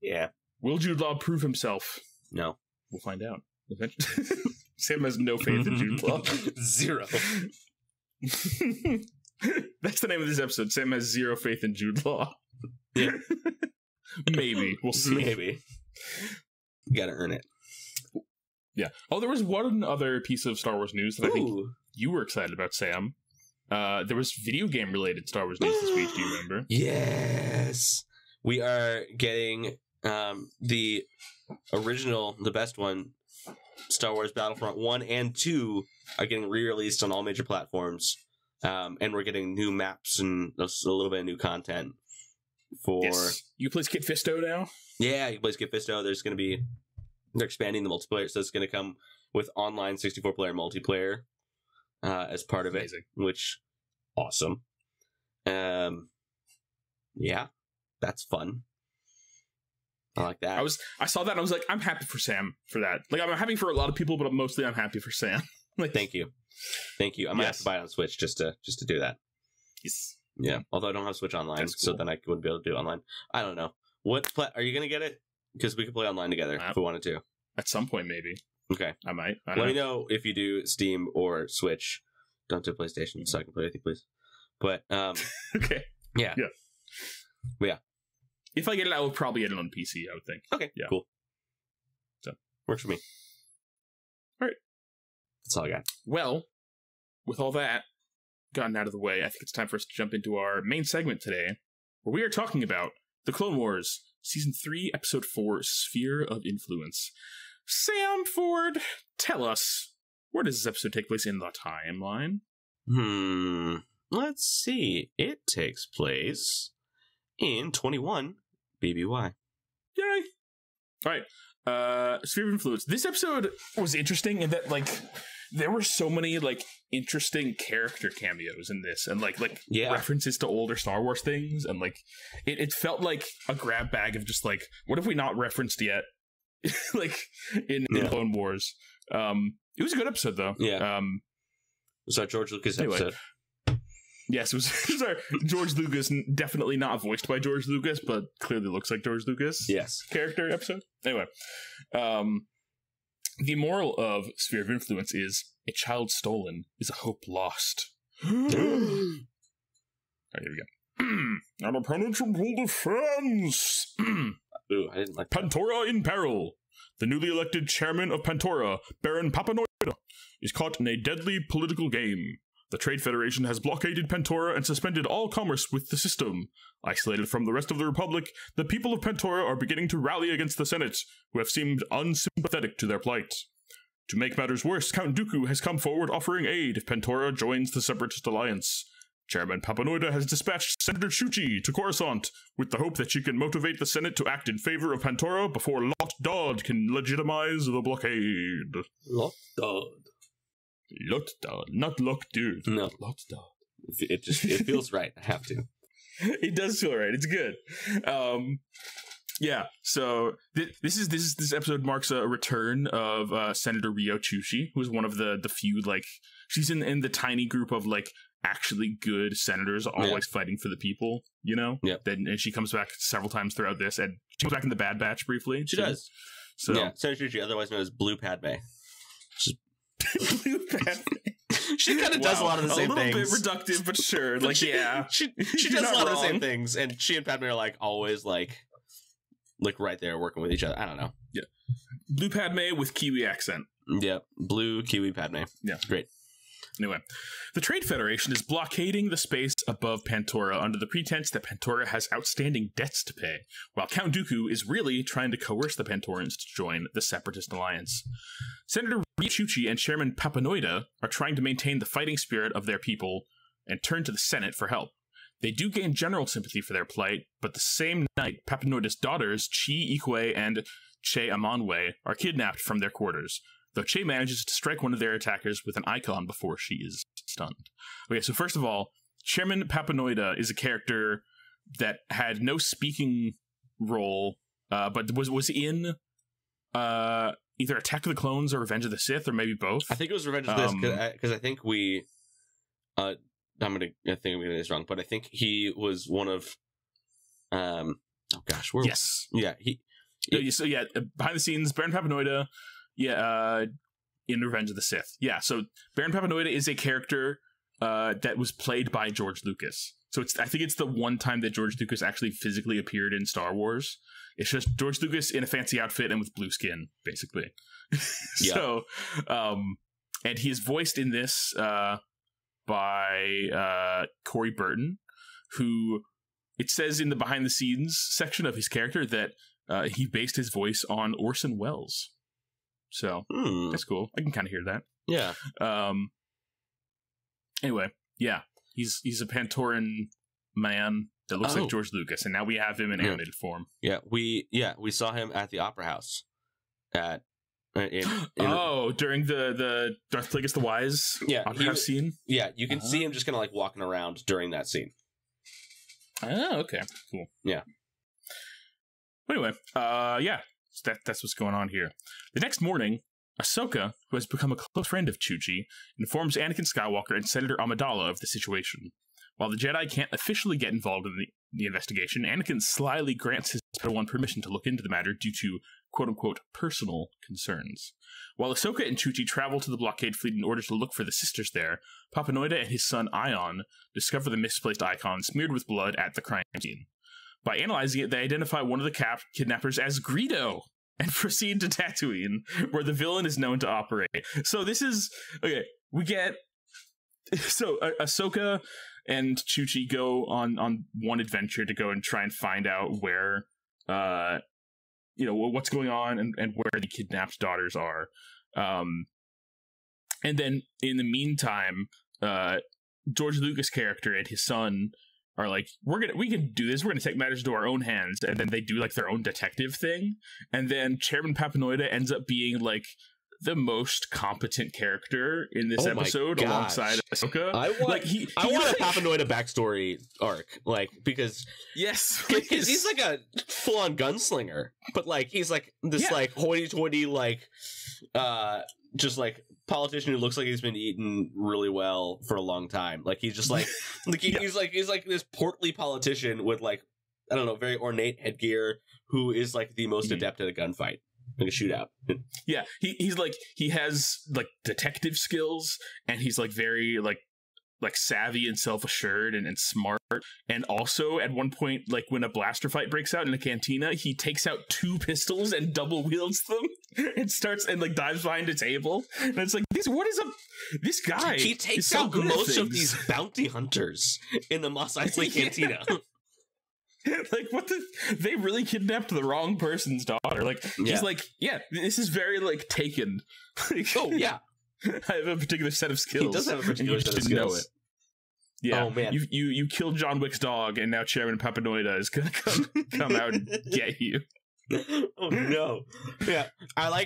Yeah. Will Jude Law prove himself? No. We'll find out. Sam has no faith in Jude Law. Zero. That's the name of this episode. Sam has zero faith in Jude Law. Yeah. Maybe. We'll see. Maybe. You gotta earn it. Yeah. Oh, there was one other piece of Star Wars news that I think you were excited about, Sam. There was video game related Star Wars news this week. Do you remember? Yes. We are getting the original, the best one, Star Wars Battlefront 1 and 2 are getting re-released on all major platforms. And we're getting new maps and a little bit of new content for... Yes. You play Skit Fisto now? Yeah, you play Skit Fisto. They're expanding the multiplayer, so it's going to come with online 64-player multiplayer as part of it, which awesome. Yeah, that's fun. I like that. I saw that and I was like, I'm happy for Sam for that. Like, I'm happy for a lot of people, but mostly I'm happy for Sam. Like, thank you. I might have to buy it on Switch just to do that. Yes. Yeah. Although I don't have Switch online, so then I wouldn't be able to do it online. I don't know. Are you going to get it? Because we could play online together if we wanted to. At some point, maybe. Okay. I might. Let me know if you do Steam or Switch. Don't do PlayStation, so I can play with you, please. But, okay. Yeah. Yeah. If I get it, I will probably get it on PC, I would think. Okay. Yeah. Cool. So, works for me. All right. That's all I got. Well, with all that gotten out of the way, I think it's time for us to jump into our main segment today, where we are talking about The Clone Wars, Season 3, Episode 4, Sphere of Influence. Sam Ford, tell us, where does this episode take place in the timeline? Let's see. It takes place in 21 BBY. Yay! All right. Sphere of Influence. This episode was interesting in that, like, there were so many, like, interesting character cameos in this, and like references to older Star Wars things, and like it felt like a grab bag of just like, what have we not referenced yet? Like in Clone Wars. It was a good episode though. Yeah. It was our George Lucas episode. Yes, it was our George Lucas, definitely not voiced by George Lucas, but clearly looks like George Lucas. Yes. Character episode. Anyway, the moral of Sphere of Influence is, a child stolen is a hope lost. All right, here we go. An impenetrable defense. Ooh, I didn't like that. Pantora in peril. The newly elected chairman of Pantora, Baron Papanoida, is caught in a deadly political game. The Trade Federation has blockaded Pantora and suspended all commerce with the system. Isolated from the rest of the Republic, the people of Pantora are beginning to rally against the Senate, who have seemed unsympathetic to their plight. To make matters worse, Count Dooku has come forward offering aid if Pantora joins the Separatist Alliance. Chairman Papanoida has dispatched Senator Chuchi to Coruscant with the hope that she can motivate the Senate to act in favor of Pantora before Lot Dodd can legitimize the blockade. Lot Dodd. Lot Dodd, not Lock Dude. No. Lot Dodd. It feels right. I have to. It does feel right. It's good. Yeah. So this episode marks a return of Senator Rio Chuchi, who's one of the few, like, she's in the tiny group of like actually good senators always fighting for the people, you know? Yeah. And she comes back several times throughout this, and she comes back in the Bad Batch briefly. She does. So yeah, Senator Chuchi, otherwise known as Blue Padme. Blue Padme. She kind of does a lot of the same things. A little bit reductive, but sure. Like, she does a lot of the same things, and she and Padme are like always like right there working with each other. I don't know. Yeah. Blue Padme with Kiwi accent. Yeah. Blue Kiwi Padme. Yeah. Great. Anyway, the Trade Federation is blockading the space above Pantora under the pretense that Pantora has outstanding debts to pay, while Count Dooku is really trying to coerce the Pantorans to join the Separatist Alliance. Senator Chuchi and Chairman Papanoida are trying to maintain the fighting spirit of their people and turn to the Senate for help. They do gain general sympathy for their plight, but the same night, Papanoida's daughters, Chi Ikwe and Che Amanwe, are kidnapped from their quarters, though Che manages to strike one of their attackers with an icon before she is stunned. Okay, so first of all, Chairman Papanoida is a character that had no speaking role, but was in either Attack of the Clones or Revenge of the Sith, or maybe both. I think it was Revenge of the Sith, because I think we... I think I'm getting this wrong, but I think he was one of... oh gosh, where... Yes. Yeah, So yeah, behind the scenes, Baron Papanoida... Yeah, in Revenge of the Sith. Yeah, so Baron Papanoida is a character that was played by George Lucas. So I think it's the one time that George Lucas actually physically appeared in Star Wars. It's just George Lucas in a fancy outfit and with blue skin, basically. Yeah. So, and he is voiced in this by Corey Burton, who it says in the behind the scenes section of his character that he based his voice on Orson Welles. So that's cool. I can kind of hear that. Yeah. Anyway, yeah, he's a Pantoran man that looks like George Lucas, and now we have him in animated form. Yeah, we saw him at the Opera House at during the Darth Plagueis the Wise Opera House scene. Yeah, you can see him just kind of like walking around during that scene. Oh, okay, cool. Yeah. Anyway, yeah. So that's what's going on here. The next morning, Ahsoka, who has become a close friend of Chuchi, informs Anakin Skywalker and Senator Amidala of the situation. While the Jedi can't officially get involved in the investigation, Anakin slyly grants his Padawan permission to look into the matter due to quote-unquote personal concerns. While Ahsoka and Chuchi travel to the blockade fleet in order to look for the sisters there, Papanoida and his son Ion discover the misplaced icon smeared with blood at the crime scene. By analyzing it, they identify one of the kidnappers as Greedo and proceed to Tatooine, where the villain is known to operate. So this is... Okay, we get... So Ahsoka and Chuchi go on one adventure to go and try and find out where... what's going on and where the kidnapped daughters are. And then, in the meantime, George Lucas' character and his son... are like, we can do this, we're gonna take matters into our own hands, and then they do like their own detective thing, and then Chairman Papanoida ends up being like the most competent character in this episode alongside Ahsoka. I want a Papanoida backstory arc, like, because he's like a full-on gunslinger, but like he's like this like hoity-toity like just like politician who looks like he's been eating really well for a long time. Like he's just like, he's like this portly politician with like, I don't know, very ornate headgear who is like the most adept at a gunfight, like a shootout. Yeah, he's like, he has like detective skills, and he's like very like savvy and self-assured and smart. And also at one point, like when a blaster fight breaks out in a cantina, he takes out 2 pistols and double wields them and starts and like dives behind a table. And it's like, this guy? He takes out most of these bounty hunters in the Mos Eisley cantina. Like, they really kidnapped the wrong person's daughter. Like, he's like, this is very like Taken. Like, oh yeah. I have a particular set of skills. He does have a particular set of skills. Know it. Yeah. Oh, man. You killed John Wick's dog, and now Chairman Papanoida is gonna come out and get you. Oh no! Yeah,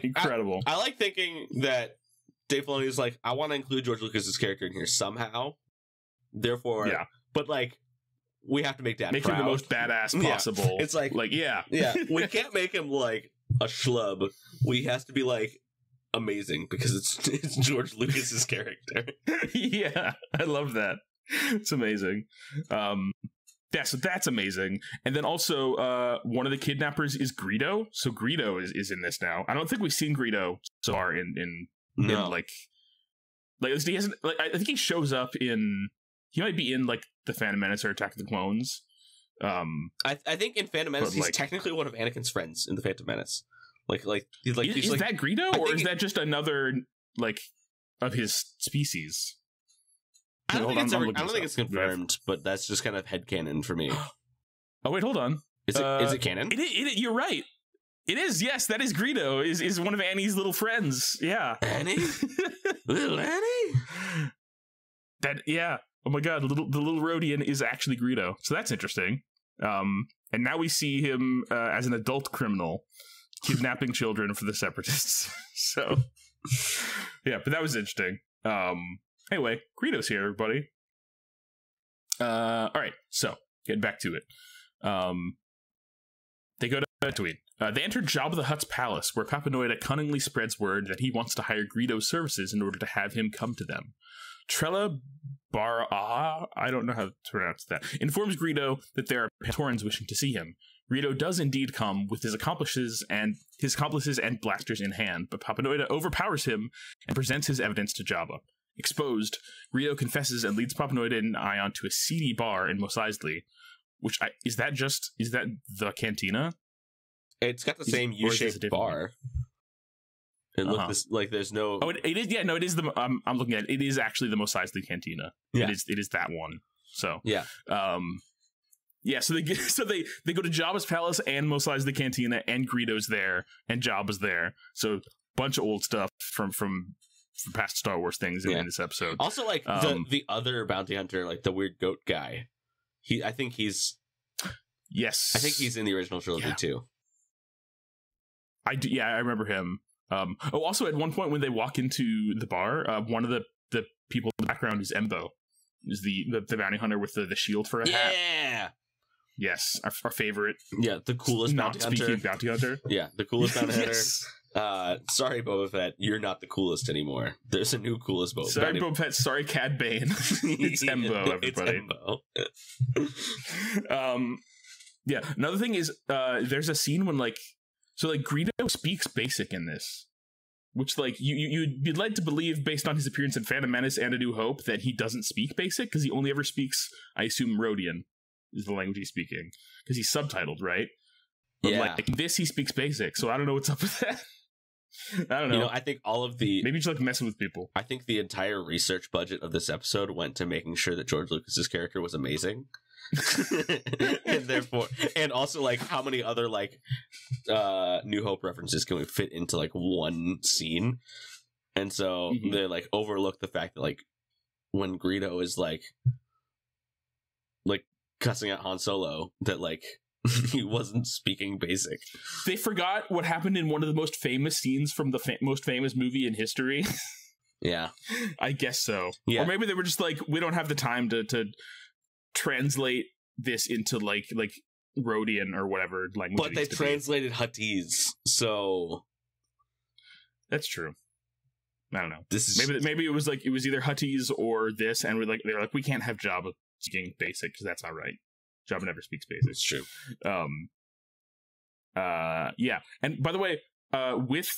Incredible. I like thinking that Dave Filoni is like, I want to include George Lucas's character in here somehow. Therefore, yeah. But like, we have to make Dad make proud. him the most badass possible. Yeah. It's like, yeah. We can't make him like a schlub. He has to be like amazing because it's George Lucas's character. Yeah, I love that. It's amazing. That's amazing. And then also, one of the kidnappers is Greedo. So Greedo is in this now. I don't think we've seen Greedo so far in like he hasn't. Like, I think he shows up in. He might be in like the Phantom Menace or Attack of the Clones. I think in Phantom Menace he's technically one of Anakin's friends in the Phantom Menace. Is that Greedo, or is that just another like of his species? I don't think it's confirmed, but that's just kind of headcanon for me. Oh wait, hold on. Is it canon? You're right. It is. Yes, that is Greedo. Is one of Annie's little friends. Yeah, Annie, little Annie. Yeah. Oh my God, the little Rhodian is actually Greedo. So that's interesting. And now we see him as an adult criminal kidnapping children for the Separatists. So yeah, but that was interesting. Anyway, Greedo's here, everybody. All right, so getting back to it. They go to Tatooine. They enter Jabba the Hutt's palace, where Papanoida cunningly spreads word that he wants to hire Greedo's services in order to have him come to them. Trella Bara, I don't know how to pronounce that, informs Greedo that there are Pantorans wishing to see him. Greedo does indeed come with his accomplices and blasters in hand, but Papanoida overpowers him and presents his evidence to Jabba. Exposed, Greedo confesses and leads Papanoida and Ion to a seedy bar in Mos Eisley, which is that the cantina? It's got the same U-shaped bar. It looks like there's no. Oh, it is. Yeah, no, it is the. I'm looking at it. It is actually the Mos Eisley cantina. Yeah, it is that one. So yeah, yeah. So they go to Jabba's palace and Mos Eisley cantina, and Greedo's there, and Jabba's there. So bunch of old stuff from past Star Wars things in this episode. Also, like the other bounty hunter, like the weird goat guy. I think he's in the original trilogy too. I do. Yeah, I remember him. Also, at one point when they walk into the bar, one of the people in the background is Embo, is the bounty hunter with the shield for a hat. Yeah. Yes, our favorite. Yeah, the coolest bounty hunter. Yeah, the coolest bounty Yes. hunter. Sorry, Boba Fett, you're not the coolest anymore. There's a new coolest Boba Fett. Sorry, Boba Fett. Sorry, Cad Bane. It's Embo, everybody. It's Embo. Yeah. Another thing is, there's a scene when Greedo speaks Basic in this, which you'd be led to believe based on his appearance in Phantom Menace and A New Hope that he doesn't speak Basic because he only ever speaks, I assume, Rhodian is the language he's speaking because he's subtitled, right? But this he speaks Basic, so I don't know what's up with that. I don't know. I think all of the maybe just messing with people. I think the entire research budget of this episode went to making sure that George Lucas's character was amazing. and also how many other New Hope references can we fit into one scene? And so they overlook the fact that when Greedo is cussing at Han Solo that he wasn't speaking Basic. They forgot what happened in one of the most famous scenes from the most famous movie in history. Yeah, I guess so. Yeah. Or maybe they were just we don't have the time to translate this into Rhodian or whatever language. But they translated Huttese, so that's true. I don't know. This is maybe it was it was either Huttese or this, and they're we can't have Jabba speaking Basic because that's not right. Jabba never speaks Basic. It's true. Yeah. And by the way, with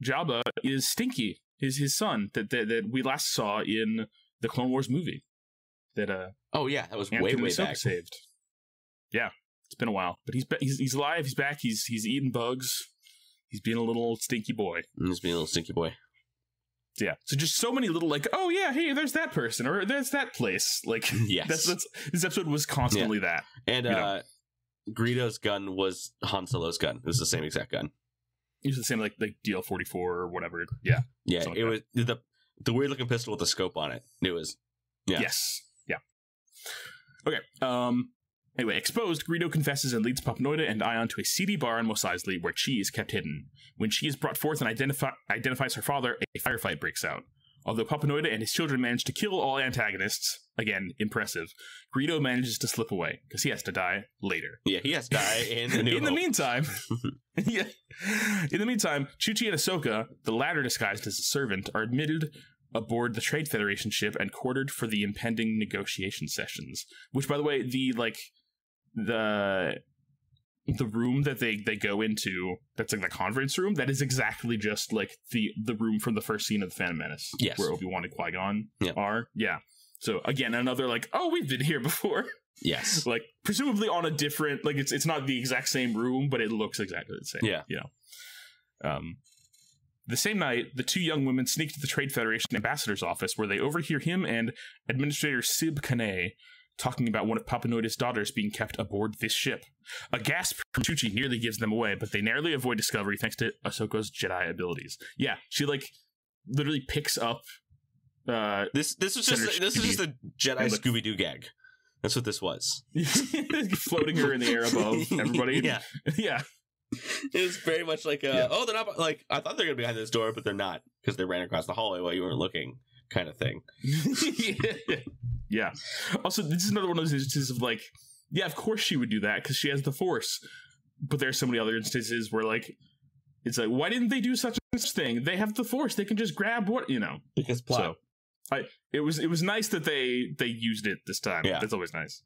Jabba is Stinky, his son that we last saw in the Clone Wars movie. That oh yeah, that was Anakin way back. Saved. Yeah, it's been a while, but he's alive. He's back. He's eating bugs. He's being a little stinky boy. Yeah. So just so many little oh yeah, hey, there's that person or there's that place. Yes. That's this episode was constantly that. And Greedo's gun was Han Solo's gun. It was the same exact gun. It was the same DL-44 or whatever. Yeah. Yeah. It was the weird looking pistol with the scope on it. It was. Yeah. Yes. Yeah. Okay. Anyway, exposed, Greedo confesses and leads Papanoida and Ion to a seedy bar in Mos Eisley where Chi is kept hidden. When Chi is brought forth and identifies her father, a firefight breaks out. Although Papanoida and his children manage to kill all antagonists, again, impressive, Greedo manages to slip away, because he has to die later. Yeah, he has to die in the New In the meantime, Chuchi and Ahsoka, the latter disguised as a servant, are admitted aboard the Trade Federation ship and quartered for the impending negotiation sessions. Which, by the way, the room that they go into, that's like the conference room, that is exactly just like the room from the first scene of the Phantom Menace. Yes. Where Obi-Wan and Qui-Gon are. Yeah. So again, another like, oh, we've been here before. Yes. Like presumably on a different, like it's not the exact same room, but it looks exactly the same. Yeah. You know. The same night, the two young women sneak to the Trade Federation ambassador's office where they overhear him and Administrator Sib Kane talking about one of Papanoida's daughters being kept aboard this ship. A gasp from Chuchi nearly gives them away, but they narrowly avoid discovery thanks to Ahsoka's Jedi abilities. Yeah, she like literally picks up. This was just a Jedi Scooby-Doo gag. That's what this was. Floating her in the air above everybody. Yeah. It was very much like, oh, they're not like I thought they were gonna be behind this door, but they're not because they ran across the hallway while you weren't looking, kind of thing. Yeah. Also, this is another one of those instances of like, yeah, of course she would do that because she has the Force. But there's so many other instances where like, it's like, why didn't they do such a thing? They have the Force. They can just grab what, you know. Because plot. So, it was nice that they used it this time. Yeah. That's always nice.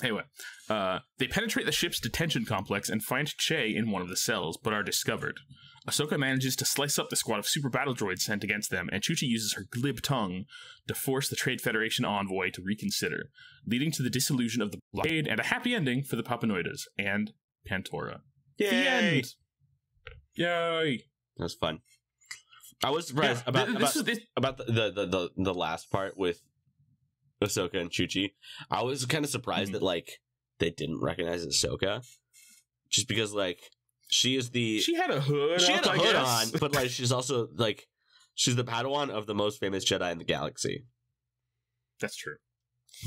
Anyway, they penetrate the ship's detention complex and find Che in one of the cells, but are discovered. Ahsoka manages to slice up the squad of super battle droids sent against them, and Chuchi uses her glib tongue to force the Trade Federation envoy to reconsider, leading to the dissolution of the blockade and a happy ending for the Papanoidas and Pantora. Yay! The end! Yay! That was fun. I was surprised about the last part with Ahsoka and Chuchi. I was kind of surprised that like they didn't recognize Ahsoka, just because like she had a hood. She had a hood on, but like she's also like she's the Padawan of the most famous Jedi in the galaxy. That's true.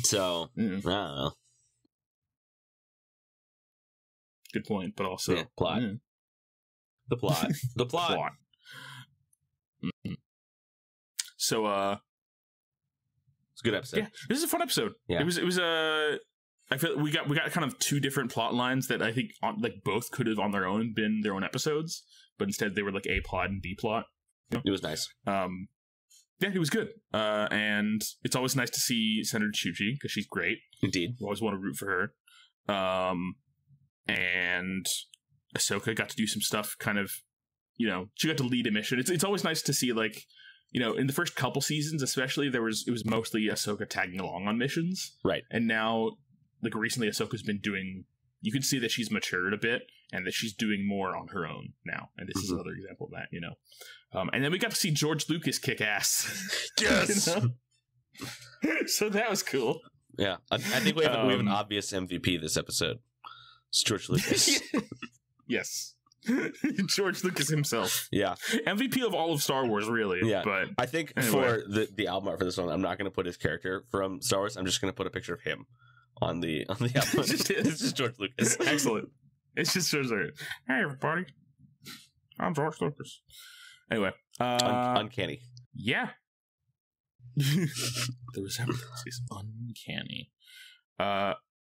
So I don't know. Good point, but also plot. The plot. The plot. Mm-hmm. So it's a good episode. Yeah, this is a fun episode. Yeah. It was I feel we got kind of two different plot lines that I think like both could have on their own been their own episodes, but instead they were like A plot and B plot. You know? It was nice. Yeah, it was good. And it's always nice to see Senator Chuchi because she's great. Indeed. You always want to root for her. And Ahsoka got to do some stuff kind of, you know, she got to lead a mission. It's always nice to see, like, you know, in the first couple seasons especially, it was mostly Ahsoka tagging along on missions. Right. And now, like, recently Ahsoka's been doing, you can see that she's matured a bit and that she's doing more on her own now. And this is another example of that, you know. And then we got to see George Lucas kick ass. Yes! You know? So that was cool. Yeah. I think we have an obvious MVP this episode. It's George Lucas. Yes. George Lucas himself. Yeah. MVP of all of Star Wars, really. Yeah. But I think for the album art for this one, I'm not going to put his character from Star Wars. I'm just going to put a picture of him on the album. It's just George Lucas. Excellent. It's just George Lucas. Hey, everybody. I'm George Lucas. Anyway. Uncanny. Yeah. The resemblance is uncanny.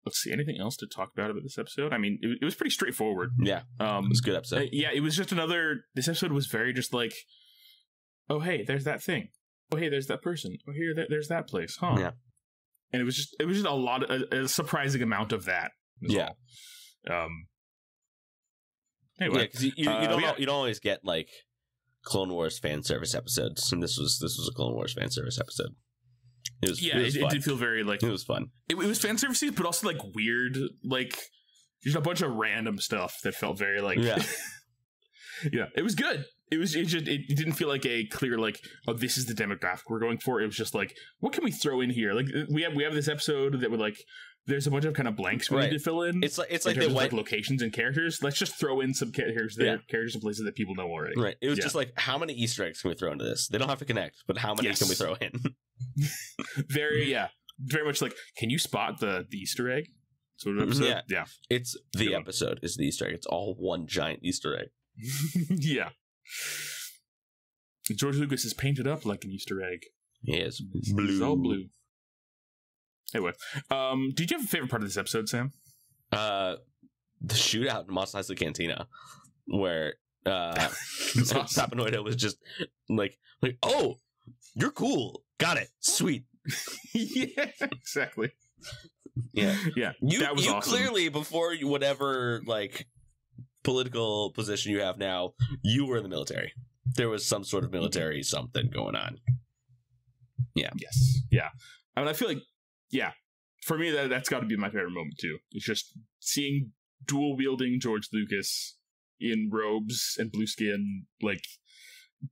Let's see. Anything else to talk about this episode? I mean, it was pretty straightforward. Yeah. It was a good episode. Yeah, it was just this episode was very just like, oh, hey, there's that thing. Oh, hey, there's that person. Oh, here, there's that place. Huh. Yeah. And it was just a surprising amount of that. Yeah. Anyway. Yeah, because you don't always get like Clone Wars fan service episodes, and this was a Clone Wars fan service episode. It did feel very like it was fun. It was fan servicey, but also like weird, like just a bunch of random stuff that felt very like yeah. It was good. It didn't feel like a clear like, oh, this is the demographic we're going for. It was just like, what can we throw in here? Like we have this episode that would like, there's a bunch of kind of blanks we need to fill in. It's like they went locations and characters. Let's just throw in some characters there, characters and places that people know already. Right. It was just like, how many Easter eggs can we throw into this? They don't have to connect, but how many can we throw in? very much like, can you spot the Easter egg sort of episode? Yeah. It's the episode is the Easter egg. It's all one giant Easter egg. Yeah. George Lucas is painted up like an Easter egg. He is blue. He's all blue. Anyway, did you have a favorite part of this episode, Sam? The shootout in Mos Eisley Cantina, where awesome. Papanoida was just like, oh, you're cool. Got it. Sweet. Yeah, exactly. Yeah. That was awesome. Clearly, before whatever like political position you have now, you were in the military. There was some sort of military something going on. Yeah. Yes. Yeah. I mean, I feel like, for me, that's got to be my favorite moment too. It's just seeing dual wielding George Lucas in robes and blue skin, like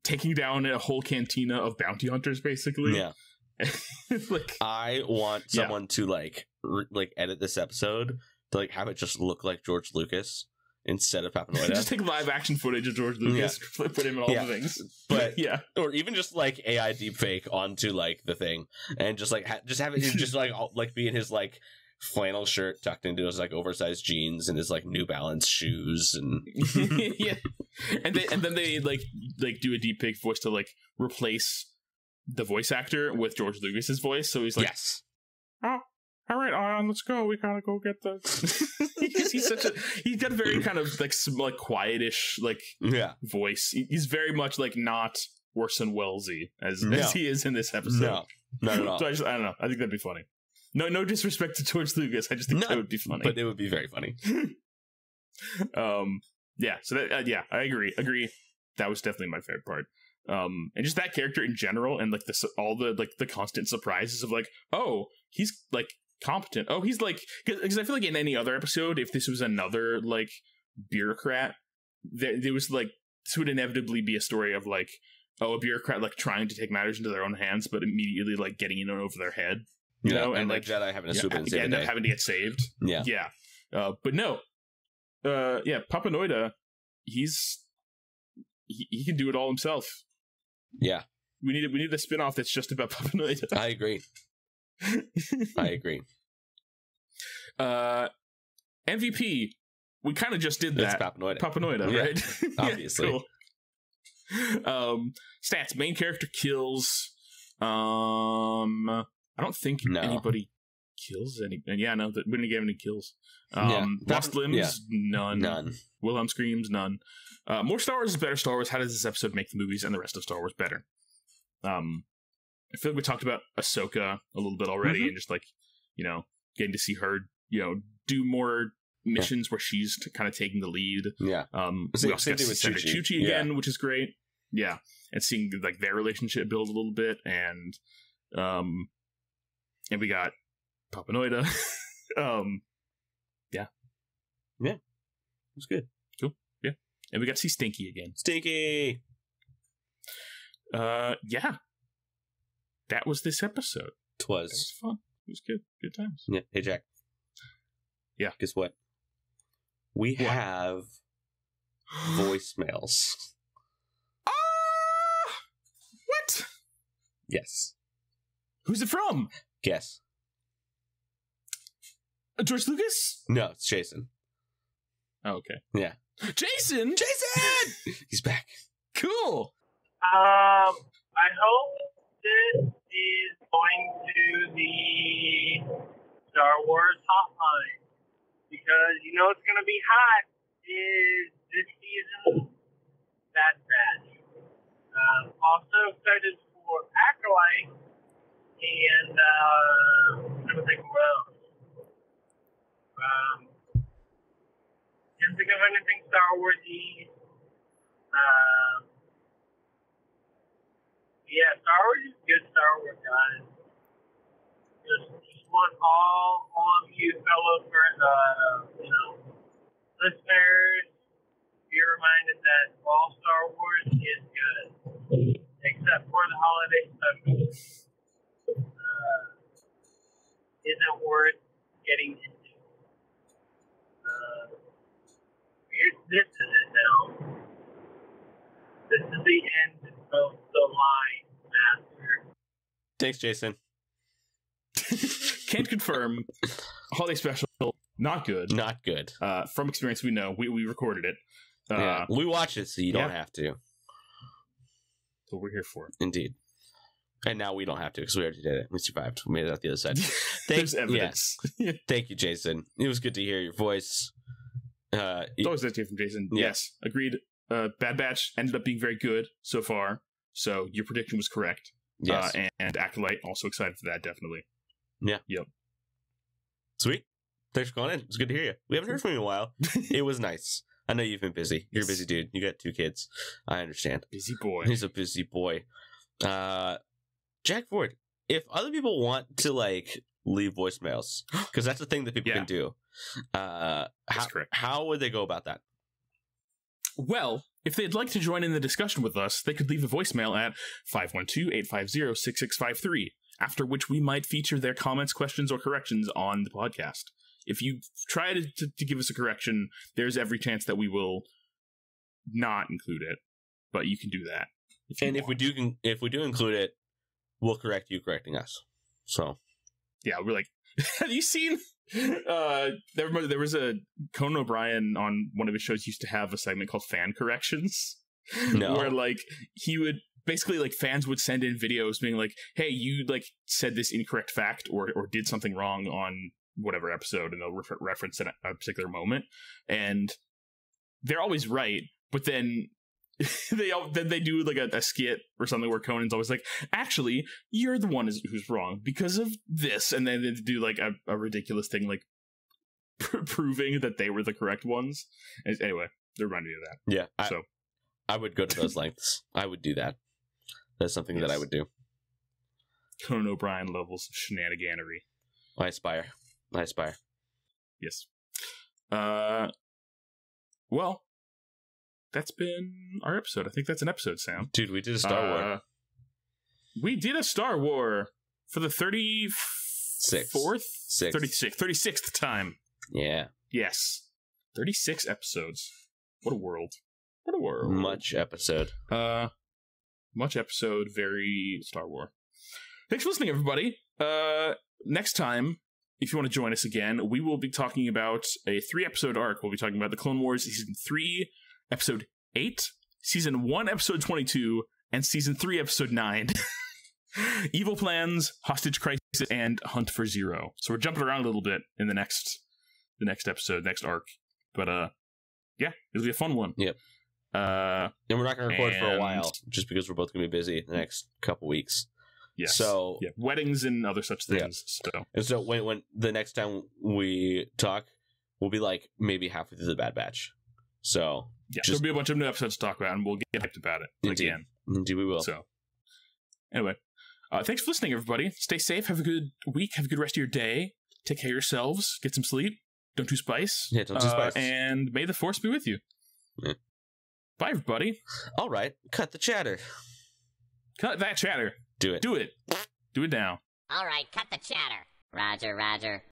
taking down a whole cantina of bounty hunters, basically. Yeah. Like, I want someone to like edit this episode to like have it just look like George Lucas instead of Papanoida. Just take live action footage of George Lucas, put him in all the things. But or even just like AI deepfake onto like the thing, and just like just have it just like be in his like flannel shirt tucked into his like oversized jeans and his like New Balance shoes and and then they like do a deepfake voice to like replace the voice actor with George Lucas's voice, so he's like, yes. Oh, all right, let's go. We gotta go get the. He's got a very kind of like quietish voice. He's very much like not Orson Welles-y as he is in this episode. No, not at all. So I don't know. I think that'd be funny. No disrespect to George Lucas. I just think that would be funny. But it would be very funny. Yeah. So that I agree. That was definitely my favorite part. And just that character in general, and like all the constant surprises of like, oh, he's like competent. Oh, he's like, because I feel like in any other episode, if this was another like bureaucrat, there was like, this would inevitably be a story of like, oh, a bureaucrat like trying to take matters into their own hands, but immediately like getting in over their head, you know, and like Jedi having to swoop in and end up having to get saved. Yeah. But no, Papanoida, he can do it all himself. Yeah, we need a spin-off that's just about Papanoida. I agree. MVP, we kind of just did that. It's Papanoida, right? Obviously. Cool. Stats: main character kills. I don't think anybody kills any. Yeah, no, we didn't get any kills. Lost limbs, none. Wilhelm screams, none. More Star Wars is better Star Wars. How does this episode make the movies and the rest of Star Wars better? I feel like we talked about Ahsoka a little bit already, and just like, you know, getting to see her, you know, do more missions where she's kind of taking the lead. Yeah. We also got to see Senator Chuchi again, which is great. Yeah. And seeing like their relationship build a little bit, and we got Papanoida. Yeah. It was good. Cool. Yeah. And we got to see Stinky again. Stinky. Yeah. That was this episode. It was. That was fun. It was good. Good times. Yeah. Hey, Jack. Yeah. Guess what? We have voicemails. What? Yes. Who's it from? Guess. George Lucas? No, it's Jason. Oh, okay. Yeah. Jason! He's back. Cool. I hope this is going to the Star Wars hotline, because you know it's going to be hot is this season. That's bad. Also excited for Acolyte, and I'm trying to think what else. Can't think of anything Star Wars-y. Yeah, Star Wars is good Star Wars, guys. Just want all of you fellow, listeners, be reminded that all Star Wars is good, except for the holiday specials. Isn't worth getting into. This is it now. This is the end of the line, Master. Thanks, Jason. Can't confirm. Holiday special, not good. Not good. From experience, we know. We recorded it. We watched it, so you don't have to. That's what we're here for. Indeed. And now we don't have to because we already did it. We survived. We made it out the other side. There's evidence. Yes. Thank you, Jason. It was good to hear your voice. It's always nice to hear from Jason. Yeah. Yes, agreed. Bad Batch ended up being very good so far, so your prediction was correct. Yes. And Acolyte, also excited for that, definitely. Yeah. Yep. Sweet. Thanks for calling in. It's good to hear you. We haven't heard from you in a while. It was nice. I know you've been busy. You're a busy dude. You got 2 kids. I understand. Busy boy. He's a busy boy. Jack Ford, if other people want to leave voicemails, because that's a thing that people can do, that's correct. How would they go about that? Well, if they'd like to join in the discussion with us, they could leave a voicemail at 512-850-6653, after which we might feature their comments, questions, or corrections on the podcast. If you try to give us a correction, there's every chance that we will not include it, but you can do that. If we do include it, we'll correct you correcting us. So, yeah, we're like, have you seen? There was a Conan O'Brien on one of his shows used to have a segment called Fan Corrections, where he would basically fans would send in videos being like, "Hey, you said this incorrect fact or did something wrong on whatever episode," and they'll reference a particular moment, and they're always right, but then they do a skit or something where Conan's always like, actually, you're the one who's wrong because of this, and then they do a ridiculous thing proving that they were the correct ones. And anyway, they're reminding me of that. Yeah, I would go to those lengths. I would do that. That's something that I would do. Conan O'Brien levels of shenaniganery. I aspire. Yes. Well, that's been our episode. I think that's an episode, Sam. Dude, we did a Star War. We did a Star War for the 36th time. Yeah. Yes. 36 episodes. What a world. Much episode. Very Star Wars. Thanks for listening, everybody. Next time, if you want to join us again, we will be talking about a 3-episode arc. We'll be talking about the Clone Wars Season 3, Episode 8, Season 1, Episode 22, and Season 3, Episode 9. Evil Plans, Hostage Crisis, and Hunt for Zero. So we're jumping around a little bit in the next episode, next arc. But yeah, it'll be a fun one. Yep. And we're not going to record for a while, just because we're both going to be busy the next couple weeks. Yes. So weddings and other such things. Yeah. So when the next time we talk, we'll be maybe halfway through the Bad Batch. So there'll be a bunch of new episodes to talk about, and we'll get hyped about it again. Indeed, we will. So anyway, thanks for listening, everybody. Stay safe. Have a good week. Have a good rest of your day. Take care of yourselves. Get some sleep. Don't do spice. Yeah, don't do spice. And may the Force be with you. Yeah. Bye, everybody. All right. Cut the chatter. Cut that chatter. Do it. Do it. Do it now. All right, cut the chatter. Roger, Roger.